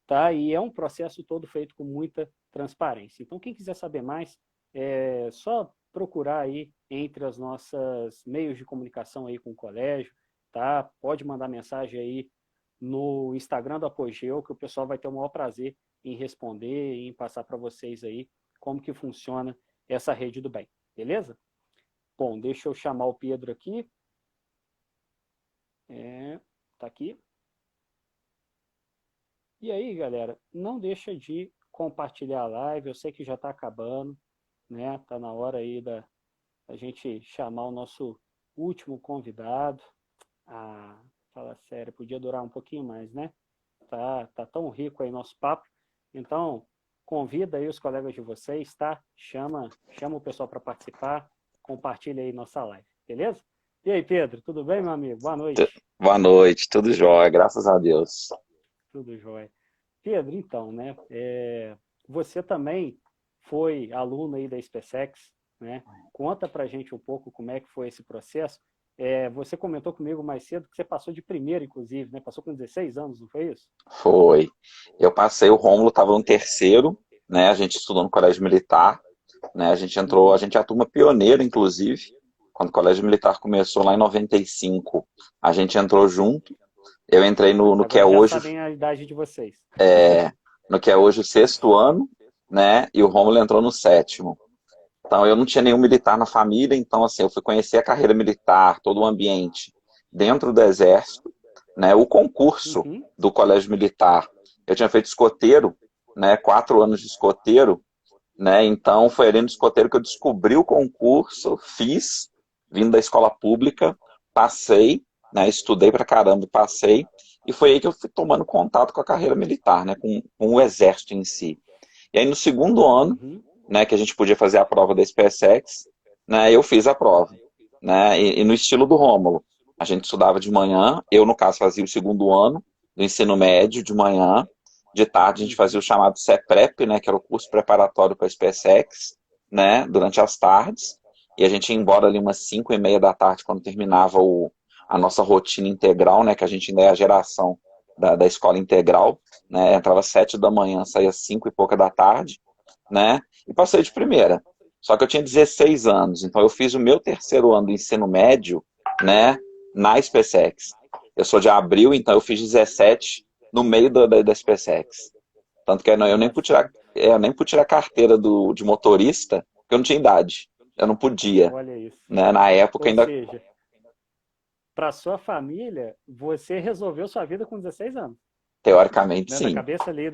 tá? E é um processo todo feito com muita transparência. Então quem quiser saber mais, é só procurar aí entre as nossas meios de comunicação aí com o colégio, tá? Pode mandar mensagem aí no Instagram do Apogeu, que o pessoal vai ter o maior prazer em responder e em passar para vocês aí como que funciona essa rede do bem, beleza? Bom, deixa eu chamar o Pedro aqui. Tá aqui. E aí, galera, não deixa de compartilhar a live, eu sei que já está acabando, né? Tá na hora aí da gente chamar o nosso último convidado. Ah, fala sério, podia durar um pouquinho mais, né? Tá tão rico aí nosso papo. Então, convida aí os colegas de vocês, tá? Chama o pessoal para participar, compartilha aí nossa live, beleza? E aí, Pedro, tudo bem, meu amigo? Boa noite. Boa noite, tudo jóia, graças a Deus. Tudo jóia. Pedro, então, né? Você também foi aluno aí da SpaceX, né? Conta pra gente um pouco como é que foi esse processo. Você comentou comigo mais cedo que você passou de primeira, inclusive, né? Passou com 16 anos, não foi isso? Foi. Eu passei, o Rômulo estava no terceiro, né? A gente estudou no colégio militar, né? A gente entrou, a gente é a turma pioneira, inclusive. Quando o colégio militar começou lá em 95, a gente entrou junto. Eu entrei no que é Agora já hoje, sabem a idade de vocês. no que é hoje o sexto ano, né? E o Rômulo entrou no sétimo. Então, eu não tinha nenhum militar na família, então, assim, eu fui conhecer a carreira militar, todo o ambiente dentro do Exército, né? O concurso Uhum. do Colégio Militar. Eu tinha feito escoteiro, né? 4 anos de escoteiro, né? Então, foi ali no escoteiro que eu descobri o concurso, fiz, vindo da escola pública, passei, né? Estudei pra caramba, passei, e foi aí que eu fui tomando contato com a carreira militar, né? Com o Exército em si. E aí, no segundo ano, Uhum. né, que a gente podia fazer a prova da SpaceX, né, eu fiz a prova, né, e no estilo do Rômulo. A gente estudava de manhã, eu, no caso, fazia o segundo ano do ensino médio de manhã, de tarde a gente fazia o chamado CEPREP, né, que era o curso preparatório para a SpaceX, né, durante as tardes, e a gente ia embora ali umas 5h30 da tarde, quando terminava a nossa rotina integral, né, que a gente ainda é a geração da escola integral, né, entrava às 7 da manhã, saía às 5 e pouca da tarde, né, e passei de primeira. Só que eu tinha 16 anos, então eu fiz o meu terceiro ano do ensino médio, né, na SpaceX. Eu sou de abril, então eu fiz 17 no meio da SpaceX. Tanto que eu nem pude tirar, eu nem pude tirar a carteira de motorista, porque eu não tinha idade. Eu não podia. Olha isso. Né? Na época Ou ainda, seja, para sua família, você resolveu sua vida com 16 anos. teoricamente, Né? Na sim. cabeça ali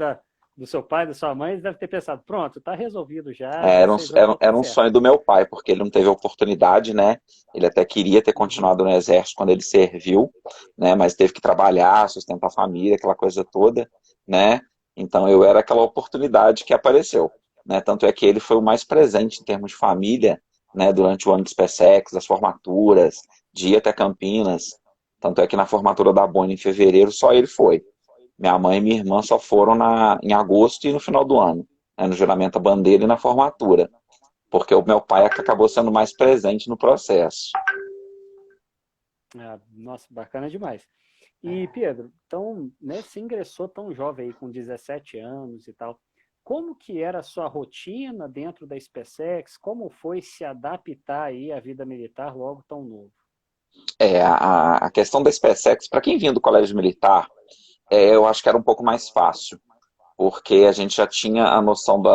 do seu pai, da sua mãe, eles devem ter pensado, pronto, tá resolvido já, Era um, vocês vão ter era tudo um certo. sonho do meu pai, porque ele não teve oportunidade, né? Ele até queria ter Uhum. continuado no exército quando ele serviu, né? Mas teve que trabalhar, sustentar a família, aquela coisa toda, né? Então eu era aquela oportunidade que apareceu, né? Tanto é que ele foi o mais presente em termos de família, né? Durante o ano de SpaceX, as formaturas, de ir até Campinas. Tanto é que na formatura da Boeing em fevereiro só ele foi. Minha mãe e minha irmã só foram em agosto e no final do ano, né, no juramento à bandeira e na formatura, porque o meu pai é que acabou sendo mais presente no processo. Ah, nossa, bacana demais. E, Pedro, então, né, você ingressou tão jovem aí, com 17 anos e tal. Como que era a sua rotina dentro da SpaceX? Como foi se adaptar aí à vida militar logo tão novo? A questão da SpaceX, para quem vinha do colégio militar, eu acho que era um pouco mais fácil, porque a gente já tinha a noção do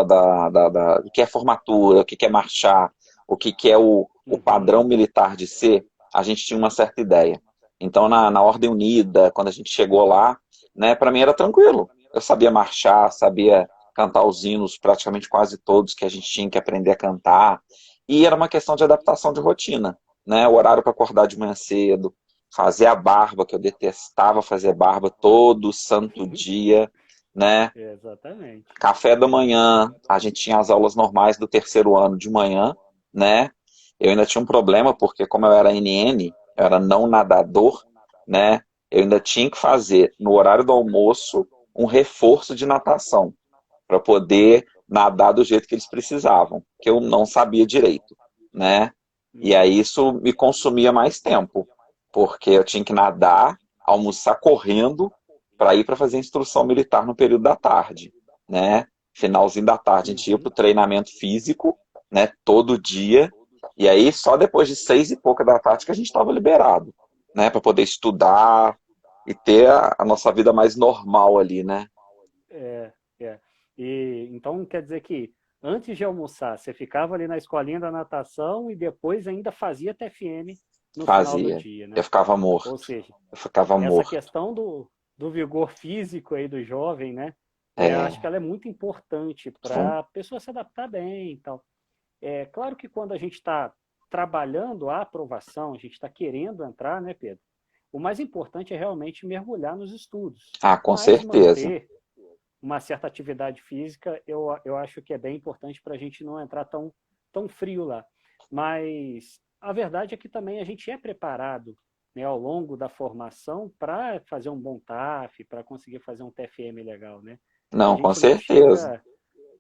que é formatura, o que é marchar, o que é o Uhum. padrão militar de ser, a gente tinha uma certa ideia. Então, na Ordem Unida, quando a gente chegou lá, né, para mim era tranquilo. Eu sabia marchar, sabia cantar os hinos, praticamente quase todos que a gente tinha que aprender a cantar. E era uma questão de adaptação de rotina, né? O horário para acordar de manhã cedo, fazer a barba, que eu detestava fazer barba todo santo dia, né? Exatamente. Café da manhã, a gente tinha as aulas normais do terceiro ano de manhã, né? Eu ainda tinha um problema, porque como eu era NN, eu era não nadador, né? Eu ainda tinha que fazer, no horário do almoço, um reforço de natação, para poder nadar do jeito que eles precisavam, que eu não sabia direito, né? E aí Uhum. isso me consumia mais tempo, porque eu tinha que nadar, almoçar correndo, para ir para fazer instrução militar no período da tarde, né? Finalzinho da tarde a gente ia para Uhum. o treinamento físico, né? Todo dia. E aí só depois de 6 e pouca da tarde que a gente estava liberado, né? Para poder estudar e ter a nossa vida mais normal ali, né? É, é. E então quer dizer que antes de almoçar, você ficava ali na escolinha da natação e depois ainda fazia TFM no final do Fazia. dia, Eu né? ficava Ou morto. seja, Eu ficava essa morto. questão do vigor físico aí do jovem, né? Acho É, que ela é muito importante com- para a pessoa se adaptar bem e tal. É claro que quando a gente está trabalhando a aprovação, a gente está querendo entrar, né, Pedro? O mais importante é realmente mergulhar nos estudos, com mas certeza. manter uma certa atividade física, eu acho que é bem importante para a gente não entrar tão frio lá. Mas a verdade é que também a gente é preparado, né, ao longo da formação para fazer um bom TAF, para conseguir fazer um TFM legal, né? A Não, com gente não certeza. chega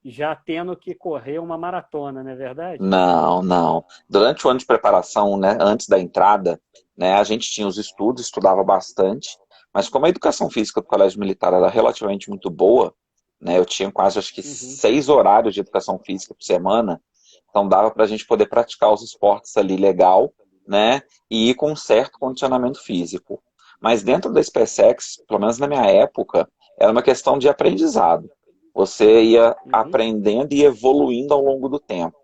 já tendo que correr uma maratona, não é verdade? Não, não. Durante o ano de preparação, né, antes da entrada, né, a gente tinha os estudos, estudava bastante, mas como a educação física do Colégio Militar era relativamente muito boa, né, eu tinha quase, acho que, Uhum. 6 horários de educação física por semana, então dava para a gente poder praticar os esportes ali legal, né, e ir com um certo condicionamento físico. Mas dentro da SpaceX, pelo menos na minha época, era uma questão de aprendizado. Você ia Uhum. aprendendo e evoluindo ao longo do tempo.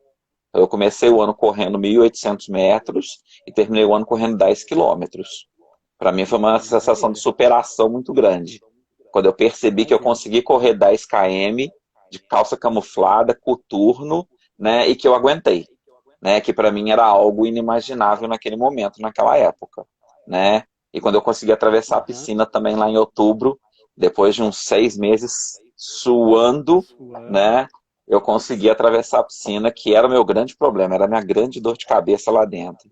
Eu comecei o ano correndo 1.800 metros e terminei o ano correndo 10 quilômetros. Para mim foi uma sensação de Maravilha. superação muito grande. Quando eu percebi que eu Imagino. consegui correr 10 km de calça camuflada, coturno, né, e que eu aguentei, né, que para mim era algo inimaginável naquele momento, naquela época, né? E quando eu consegui atravessar a Uhum. piscina também lá em outubro, depois de uns 6 meses suando, Suando. né, eu consegui atravessar a piscina, que era o meu grande problema, era a minha grande dor de cabeça lá dentro.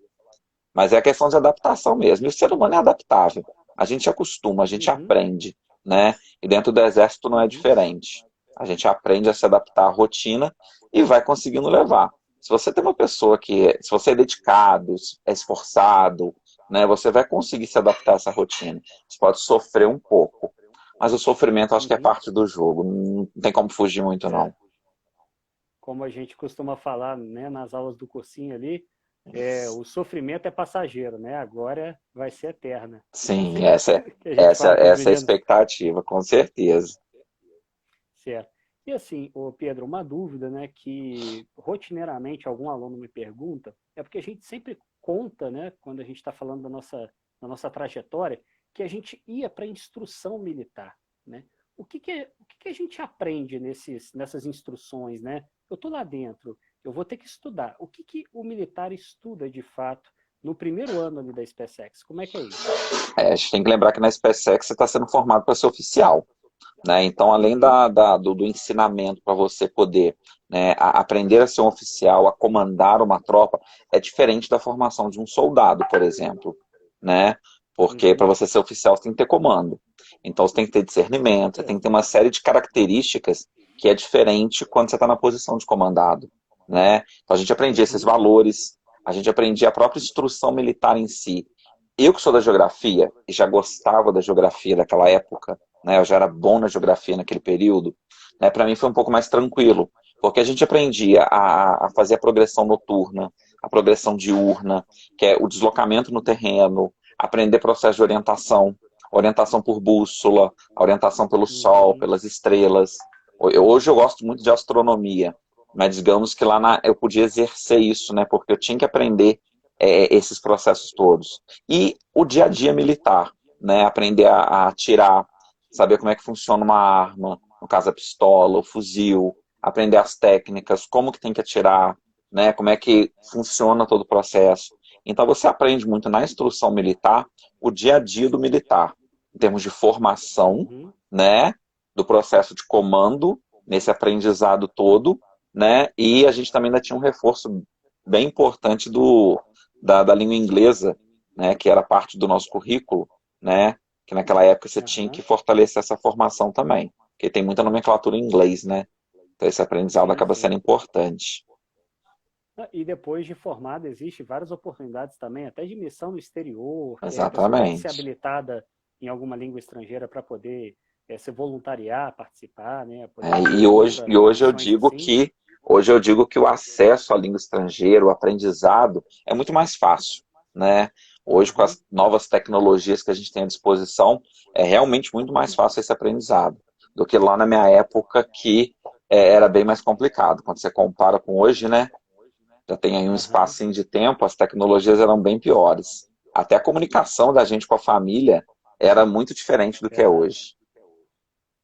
Mas é a questão de adaptação mesmo. E o ser humano é adaptável. A gente acostuma, a gente Uhum. aprende, né? E dentro do exército não é Uhum. diferente. A gente aprende a se adaptar à rotina e vai conseguindo levar. Se você tem uma pessoa se você é dedicado, é esforçado, né, você vai conseguir se adaptar a essa rotina. Você pode sofrer um pouco, mas o sofrimento eu acho que é Uhum. parte do jogo. Não tem como fugir muito, É, não. como a gente costuma falar, né, nas aulas do cursinho ali, o sofrimento é passageiro, né? Agora vai ser eterna. É Sim, assim que a gente fala para os essa é a meninos. expectativa, com certeza. Certo. E assim, ô Pedro, uma dúvida, né, que rotineiramente algum aluno me pergunta, é porque a gente sempre conta, né, quando a gente está falando da nossa trajetória, que a gente ia para a instrução militar, né? o que a gente aprende nessas instruções, né? Eu estou lá dentro, eu vou ter que estudar. O que o militar estuda de fato no primeiro ano ali da SpaceX? Como é que é isso? A gente tem que lembrar que na SpaceX você está sendo formado para ser oficial, né? Então, além Uhum, do ensinamento para você poder, né, aprender a ser um oficial, a comandar uma tropa, é diferente da formação de um soldado, por exemplo, né? Porque para uhum, você ser oficial, você tem que ter comando. Então, você tem que ter com discernimento, você tem certeza. que ter uma série de características que é diferente quando você está na posição de comandado, né? Então, a gente aprendia esses Uhum, valores, a gente aprendia a própria instrução militar em si. Eu que sou da geografia, e já gostava da geografia daquela época, né, eu já era bom na geografia naquele período, né, para mim foi um pouco mais tranquilo, porque a gente aprendia a fazer a progressão noturna, a progressão diurna, que é o deslocamento no terreno, aprender processo de orientação, orientação por bússola, orientação pelo sol, uhum, pelas estrelas. Hoje eu gosto muito de astronomia, mas digamos que eu podia exercer isso, né, porque eu tinha que aprender esses processos todos. E o dia a dia militar, né, aprender a atirar, saber como é que funciona uma arma, no caso a pistola, o fuzil, aprender as técnicas, como que tem que atirar, né, como é que funciona todo o processo. Então você aprende muito na instrução militar o dia a dia do militar, em termos de formação, uhum. né, do processo de comando, nesse aprendizado todo, né, e a gente também ainda tinha um reforço bem importante da língua inglesa, né, que era parte do nosso currículo, né, que naquela época você tinha que Aham. fortalecer essa formação também, porque tem muita nomenclatura em inglês, né, então esse aprendizado Sim, acaba sendo sim. importante. E depois de formado, existe várias oportunidades também, até de missão no exterior, que a pessoa tem que ser Exatamente. habilitada em alguma língua estrangeira para poder se voluntariar, participar, né, É, poder e ir hoje, e para hoje eu missões digo assim. que hoje eu digo que o acesso à língua estrangeira, o aprendizado, é muito mais fácil, né? Hoje, com Uhum, as novas tecnologias que a gente tem à disposição, é realmente muito mais fácil esse aprendizado do que lá na minha época que era bem mais complicado. Quando você compara com hoje, né? Já tem aí um aham, espacinho de tempo, as tecnologias eram bem piores. Até a comunicação da gente com a família era muito diferente do que é verdade. hoje.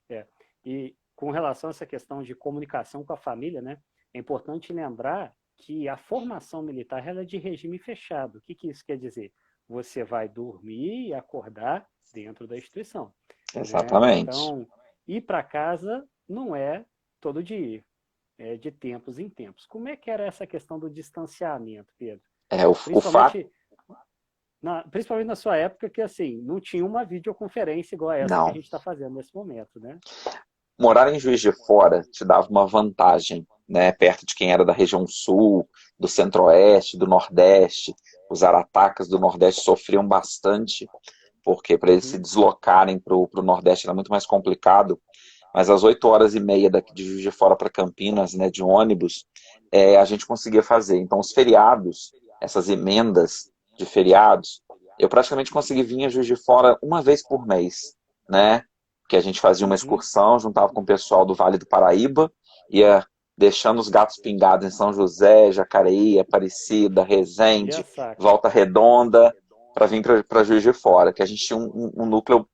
É. E com relação a essa questão de comunicação com a família, né, é importante lembrar que a formação militar ela é de regime fechado. O que isso quer dizer? Você vai dormir e acordar dentro da instituição, né? Exatamente. Então, ir para casa não é todo dia, é de tempos em tempos. Como é que era essa questão do distanciamento, Pedro? O fato. Principalmente principalmente na sua época que assim não tinha uma videoconferência igual a essa que a Não. gente está fazendo nesse momento, né? Morar em Juiz de Fora te dava uma vantagem, né? Perto de quem era da região sul, do centro-oeste, do nordeste. Os aratacas do nordeste sofriam bastante, porque para eles se Uhum, deslocarem para o nordeste era muito mais complicado. Mas às 8h30 daqui de Juiz de Fora para Campinas, né, de ônibus, a gente conseguia fazer. Então, os feriados, essas emendas de feriados, eu praticamente consegui vir a Juiz de Fora uma vez por mês, né? Que a gente fazia uma uhum. excursão, juntava com o pessoal do Vale do Paraíba, ia deixando os gatos pingados em São José, Jacareí, Aparecida, E a Resende, saca? Volta Redonda, para vir para Juiz de Fora, que a gente tinha um núcleo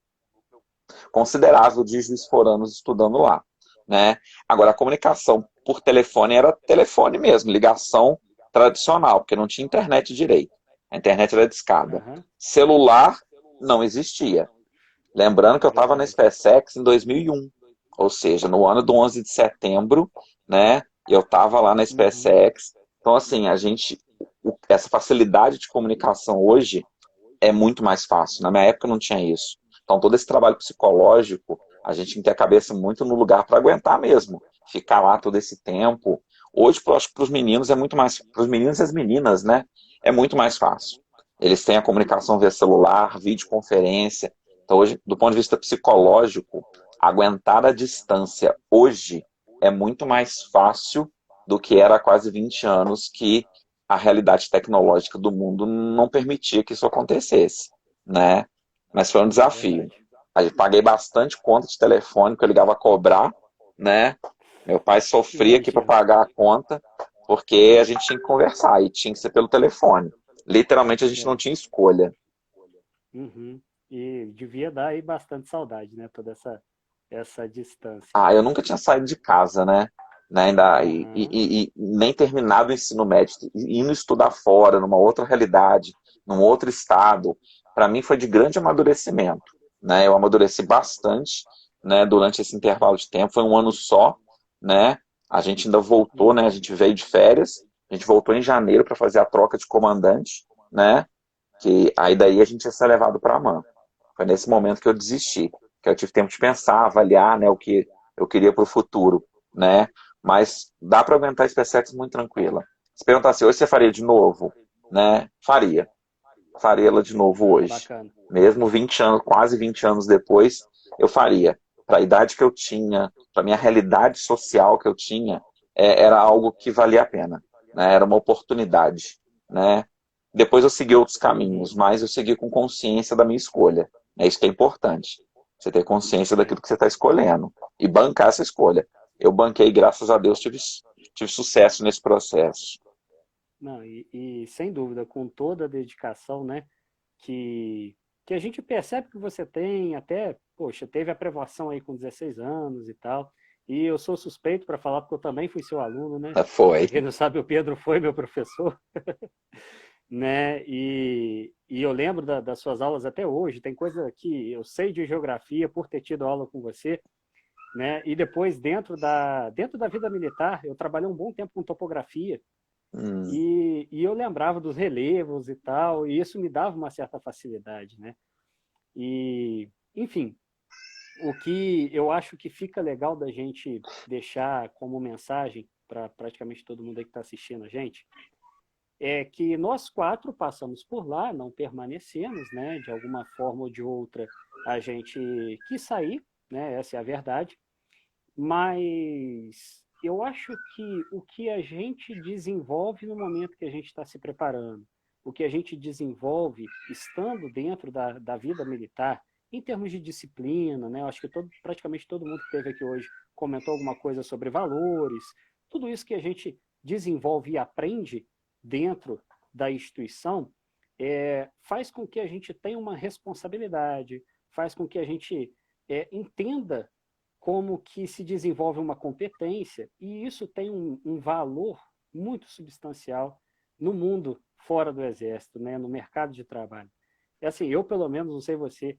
considerável de juiz-foranos estudando lá, né? Agora, a comunicação por telefone era telefone mesmo, ligação tradicional, porque não tinha internet direito. A internet era discada. Aham, Celular não existia. Lembrando que eu estava na verdade. SpaceX em 2001, ou seja, no ano do 11 de setembro, né? Eu estava lá na Uhum, SpaceX. Então, assim, essa facilidade de comunicação hoje é muito mais fácil. Na minha época não tinha isso. Então, todo esse trabalho psicológico, a gente tem que ter a cabeça muito no lugar para aguentar mesmo. Ficar lá todo esse tempo. Hoje, eu acho que para os meninos é muito mais. Para os meninos e as meninas, né? É muito mais fácil. Eles têm a comunicação via celular, videoconferência. Então, hoje, do ponto de vista psicológico, aguentar a distância hoje é muito mais fácil do que era há quase 20 anos que a realidade tecnológica do mundo não permitia que isso acontecesse, né? Mas foi um desafio. verdade. Aí paguei bastante conta de telefone que eu ligava a cobrar, né? Meu pai sofria aqui para Imagino. pagar a conta, porque a gente tinha que conversar e tinha que ser pelo telefone. Literalmente a gente não É. tinha escolha. Uhum. E devia dar aí bastante saudade, né? Toda essa essa distância. Ah, eu nunca tinha saído de casa, né? Ainda, Aham. e nem terminado o ensino médio, indo estudar fora, numa outra realidade, num outro estado, para mim foi de grande amadurecimento, né? Eu amadureci bastante, né? Durante esse intervalo de tempo, foi um ano só, né? A gente ainda voltou, né? A Uhum. gente veio de férias, a gente voltou em janeiro para fazer a troca de comandante, né? Que aí daí a gente ia ser levado para a AMAN. Foi nesse momento que eu desisti, que eu tive tempo de pensar, avaliar, né, o que eu queria para o futuro, né? Mas dá para aguentar a SpaceX muito tranquila. Se perguntasse hoje, você faria de novo, né? Faria. Faria ela de novo Ah, hoje. bacana. Mesmo 20 anos, quase 20 anos depois, eu faria. Para a idade que eu tinha, para a minha realidade social que eu tinha, era algo que valia a pena, né? Era uma oportunidade, né? Depois eu segui outros Uhum. caminhos, mas eu segui com consciência da minha escolha. É isso que é importante. Você ter consciência É. daquilo que você está escolhendo e bancar essa escolha. Eu banquei, graças a Deus, tive sucesso nesse processo. Não, e sem dúvida, com toda a dedicação, né, que, que a gente percebe que você tem, até, poxa, teve aprovação aí com 16 anos e tal, e eu sou suspeito para falar porque eu também fui seu aluno, né? Foi. Para quem não sabe, o Pedro foi meu professor, né? E eu lembro das suas aulas até hoje. Tem coisa que eu sei de geografia por ter tido aula com você, né? E depois, dentro da vida militar, eu trabalhei um bom tempo com topografia, Hum. e eu lembrava dos relevos e tal, e isso me dava uma certa facilidade, né? E, enfim, o que eu acho que fica legal da gente deixar como mensagem para praticamente todo mundo aí que está assistindo a gente é que nós quatro passamos por lá, não permanecemos, né? De alguma forma ou de outra, a gente quis sair, né? Essa é a verdade. Mas eu acho que o que a gente desenvolve no momento que a gente está se preparando, o que a gente desenvolve estando dentro da vida militar, em termos de disciplina, né? Eu acho que praticamente todo mundo que esteve aqui hoje comentou alguma coisa sobre valores, tudo isso que a gente desenvolve e aprende dentro da instituição faz com que a gente tenha uma responsabilidade, faz com que a gente entenda como que se desenvolve uma competência, e isso tem um valor muito substancial no mundo fora do Exército, né, no mercado de trabalho. É assim, eu pelo menos, não sei você,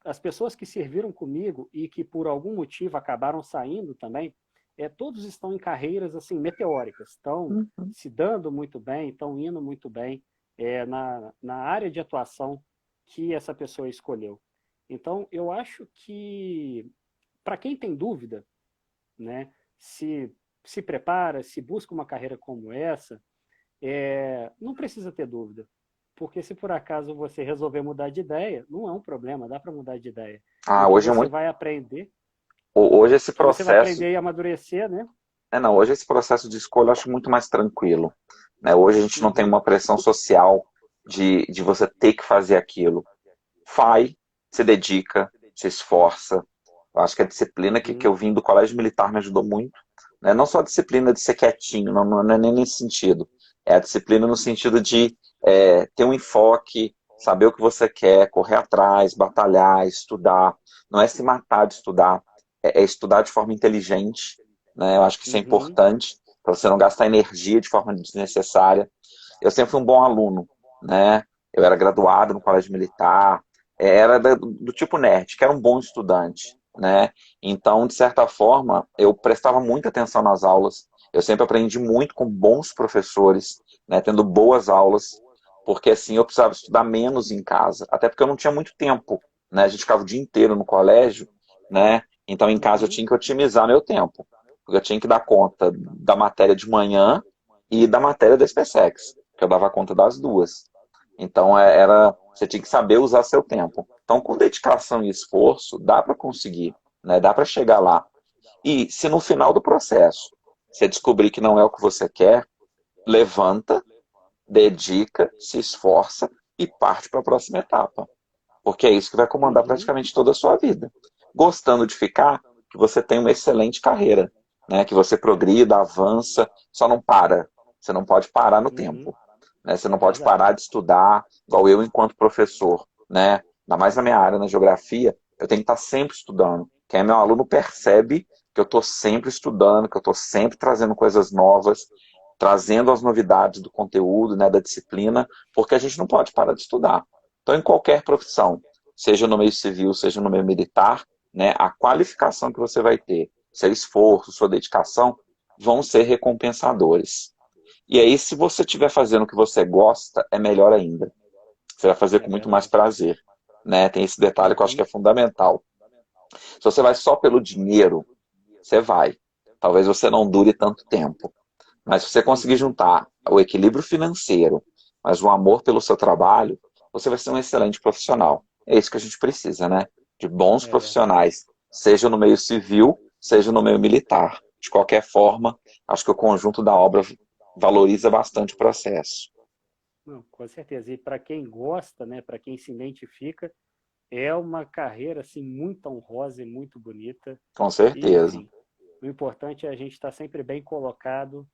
as pessoas que serviram comigo e que por algum motivo acabaram saindo também, todos estão em carreiras assim meteóricas, estão se dando muito bem, estão indo muito bem na área de atuação que essa pessoa escolheu. Então, eu acho que para quem tem dúvida, né, se prepara, se busca uma carreira como essa, não precisa ter dúvida. Porque se por acaso você resolver mudar de ideia, não é um problema, dá para mudar de ideia. E Ah, o que hoje é você muito. vai aprender, Hoje esse que você vai processo. aprender e amadurecer, né? Não, hoje esse processo de escolha eu acho muito mais tranquilo. Né? Hoje a gente não tem Uhum, uma pressão social de você ter que fazer aquilo. Vai, se dedica, se esforça. Eu acho que a disciplina que uhum, eu vim do colégio militar me ajudou muito. Né? Não só a disciplina de ser quietinho, não é nem nesse sentido. É a disciplina no sentido de ter um enfoque, saber o que você quer, correr atrás, batalhar, estudar. Não é se matar de estudar, é estudar de forma inteligente. Né? Eu acho que isso é uhum, importante para você não gastar energia de forma desnecessária. Eu sempre fui um bom aluno, né? Eu era graduado no colégio militar, era do tipo nerd, que era um bom estudante, né? Então, de certa forma, eu prestava muita atenção nas aulas. Eu sempre aprendi muito com bons professores, né? Tendo boas aulas, porque assim eu precisava estudar menos em casa, até porque eu não tinha muito tempo, né? A gente ficava o dia inteiro no colégio, né? Então, em casa eu uhum, tinha que otimizar meu tempo, porque eu tinha que dar conta da matéria de manhã e da matéria da SpaceX, que eu dava conta das duas. Então você tinha que saber usar seu tempo. Então, com dedicação e esforço, dá para conseguir, né? Dá para chegar lá. E se no final do processo você descobrir que não é o que você quer, levanta, dedica, se esforça e parte para a próxima etapa. Porque é isso que vai comandar uhum, praticamente toda a sua vida. Gostando de ficar, que você tenha uma excelente carreira, né? Que você progrida, avança, só não para. Você não pode parar no uhum. tempo. Né? Você não pode Verdade. parar de estudar, igual eu enquanto professor. Né? Ainda mais na minha área, na geografia, eu tenho que estar sempre estudando. Quem é meu aluno percebe que eu estou sempre estudando, que eu estou sempre trazendo coisas novas, trazendo as novidades do conteúdo, né, da disciplina, porque a gente não pode parar de estudar. Então, em qualquer profissão, seja no meio civil, seja no meio militar, né, a qualificação que você vai ter, seu esforço, sua dedicação, vão ser recompensadores. E aí, se você estiver fazendo o que você gosta, é melhor ainda. Você vai fazer É com muito mais verdade. prazer. Né? Tem esse detalhe que eu acho que é Uhum. fundamental. Se você vai só pelo dinheiro, você vai. Talvez você não dure tanto tempo. Mas se você conseguir Uhum. juntar o equilíbrio financeiro, mas o amor pelo seu trabalho, você vai ser um excelente profissional. É isso que a gente precisa, né? De bons É verdade. profissionais, seja no meio civil, seja no meio militar. De qualquer forma, acho que o conjunto da obra valoriza bastante o processo. Não, com certeza. E para quem gosta, né, para quem se identifica, é uma carreira assim muito honrosa e muito bonita. Com E, certeza. enfim, o importante é a gente estar sempre bem colocado,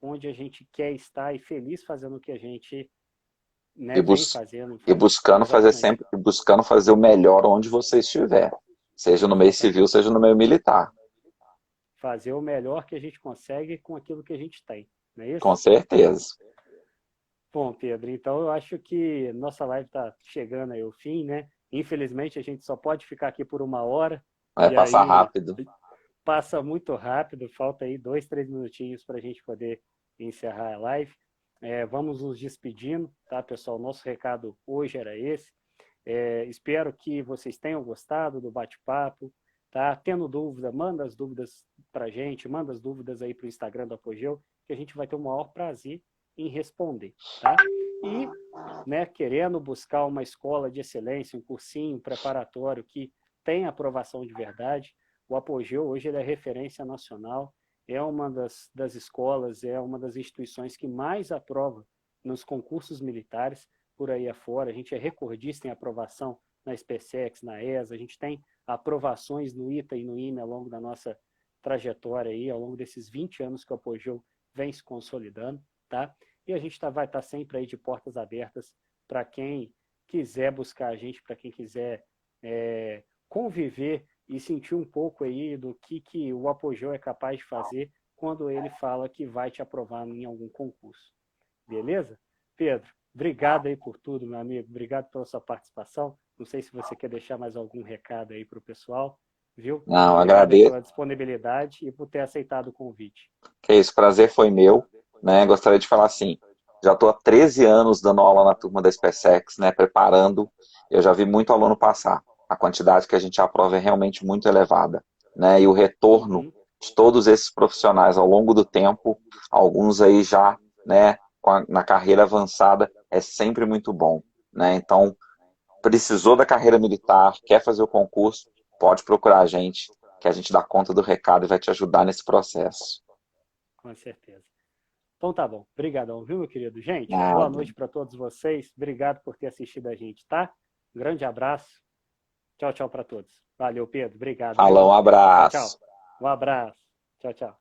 onde a gente quer estar e feliz fazendo o que a gente, E, né, vem bus fazendo. e buscando fazer Exatamente. sempre, e buscando fazer o melhor onde você estiver. Seja no meio civil, Exatamente. seja no meio militar. Fazer o melhor que a gente consegue com aquilo que a gente tem. Não é Com isso? certeza. Bom, Pedro, então eu acho que nossa live está chegando aí ao fim, né? Infelizmente a gente só pode ficar aqui por 1 hora, Vai e passar aí rápido. passa muito rápido, falta aí 2, 3 minutinhos para a gente poder encerrar a live. Vamos nos despedindo, tá, pessoal? Nosso recado hoje era esse. Espero que vocês tenham gostado do bate-papo, tá? Tendo dúvida, manda as dúvidas para a gente, manda as dúvidas aí para o Instagram do Apogeu, que a gente vai ter o maior prazer em responder, tá? E, né, querendo buscar uma escola de excelência, um cursinho preparatório que tem aprovação de verdade, o Apogeu hoje ele é referência nacional, é uma das escolas, é uma das instituições que mais aprova nos concursos militares por aí afora. A gente é recordista em aprovação na SpaceX, na ESA, a gente tem aprovações no ITA e no IME ao longo da nossa trajetória aí, ao longo desses 20 anos que o Apogeu vem se consolidando, tá? E a gente vai estar sempre aí de portas abertas para quem quiser buscar a gente, para quem quiser conviver e sentir um pouco aí do que o Apogeu é capaz de fazer quando ele fala que vai te aprovar em algum concurso. Beleza? Pedro, obrigado aí por tudo, meu amigo. Obrigado pela sua participação. Não sei se você quer deixar mais algum recado aí para o pessoal, viu? Não, Obrigado aí agradeço. pela disponibilidade e por ter aceitado o convite. Que isso, prazer foi meu, né? Gostaria de falar assim, já estou há 13 anos dando aula na turma da SpaceX, né? Preparando, eu já vi muito aluno passar. A quantidade que a gente aprova é realmente muito elevada, né? E o retorno Uhum. de todos esses profissionais ao longo do tempo, alguns aí já, né? Na carreira avançada, é sempre muito bom, né? Então, precisou da carreira militar, quer fazer o concurso, pode procurar a gente, que a gente dá conta do recado e vai te ajudar nesse processo. Com certeza. Então tá bom. Obrigadão, viu, meu querido? Gente, boa Nada. noite para todos vocês. Obrigado por ter assistido a gente, tá? Um grande abraço. Tchau, tchau para todos. Valeu, Pedro. Obrigado, viu? Falou, um Tchau, tchau. abraço. Um abraço. Tchau, tchau.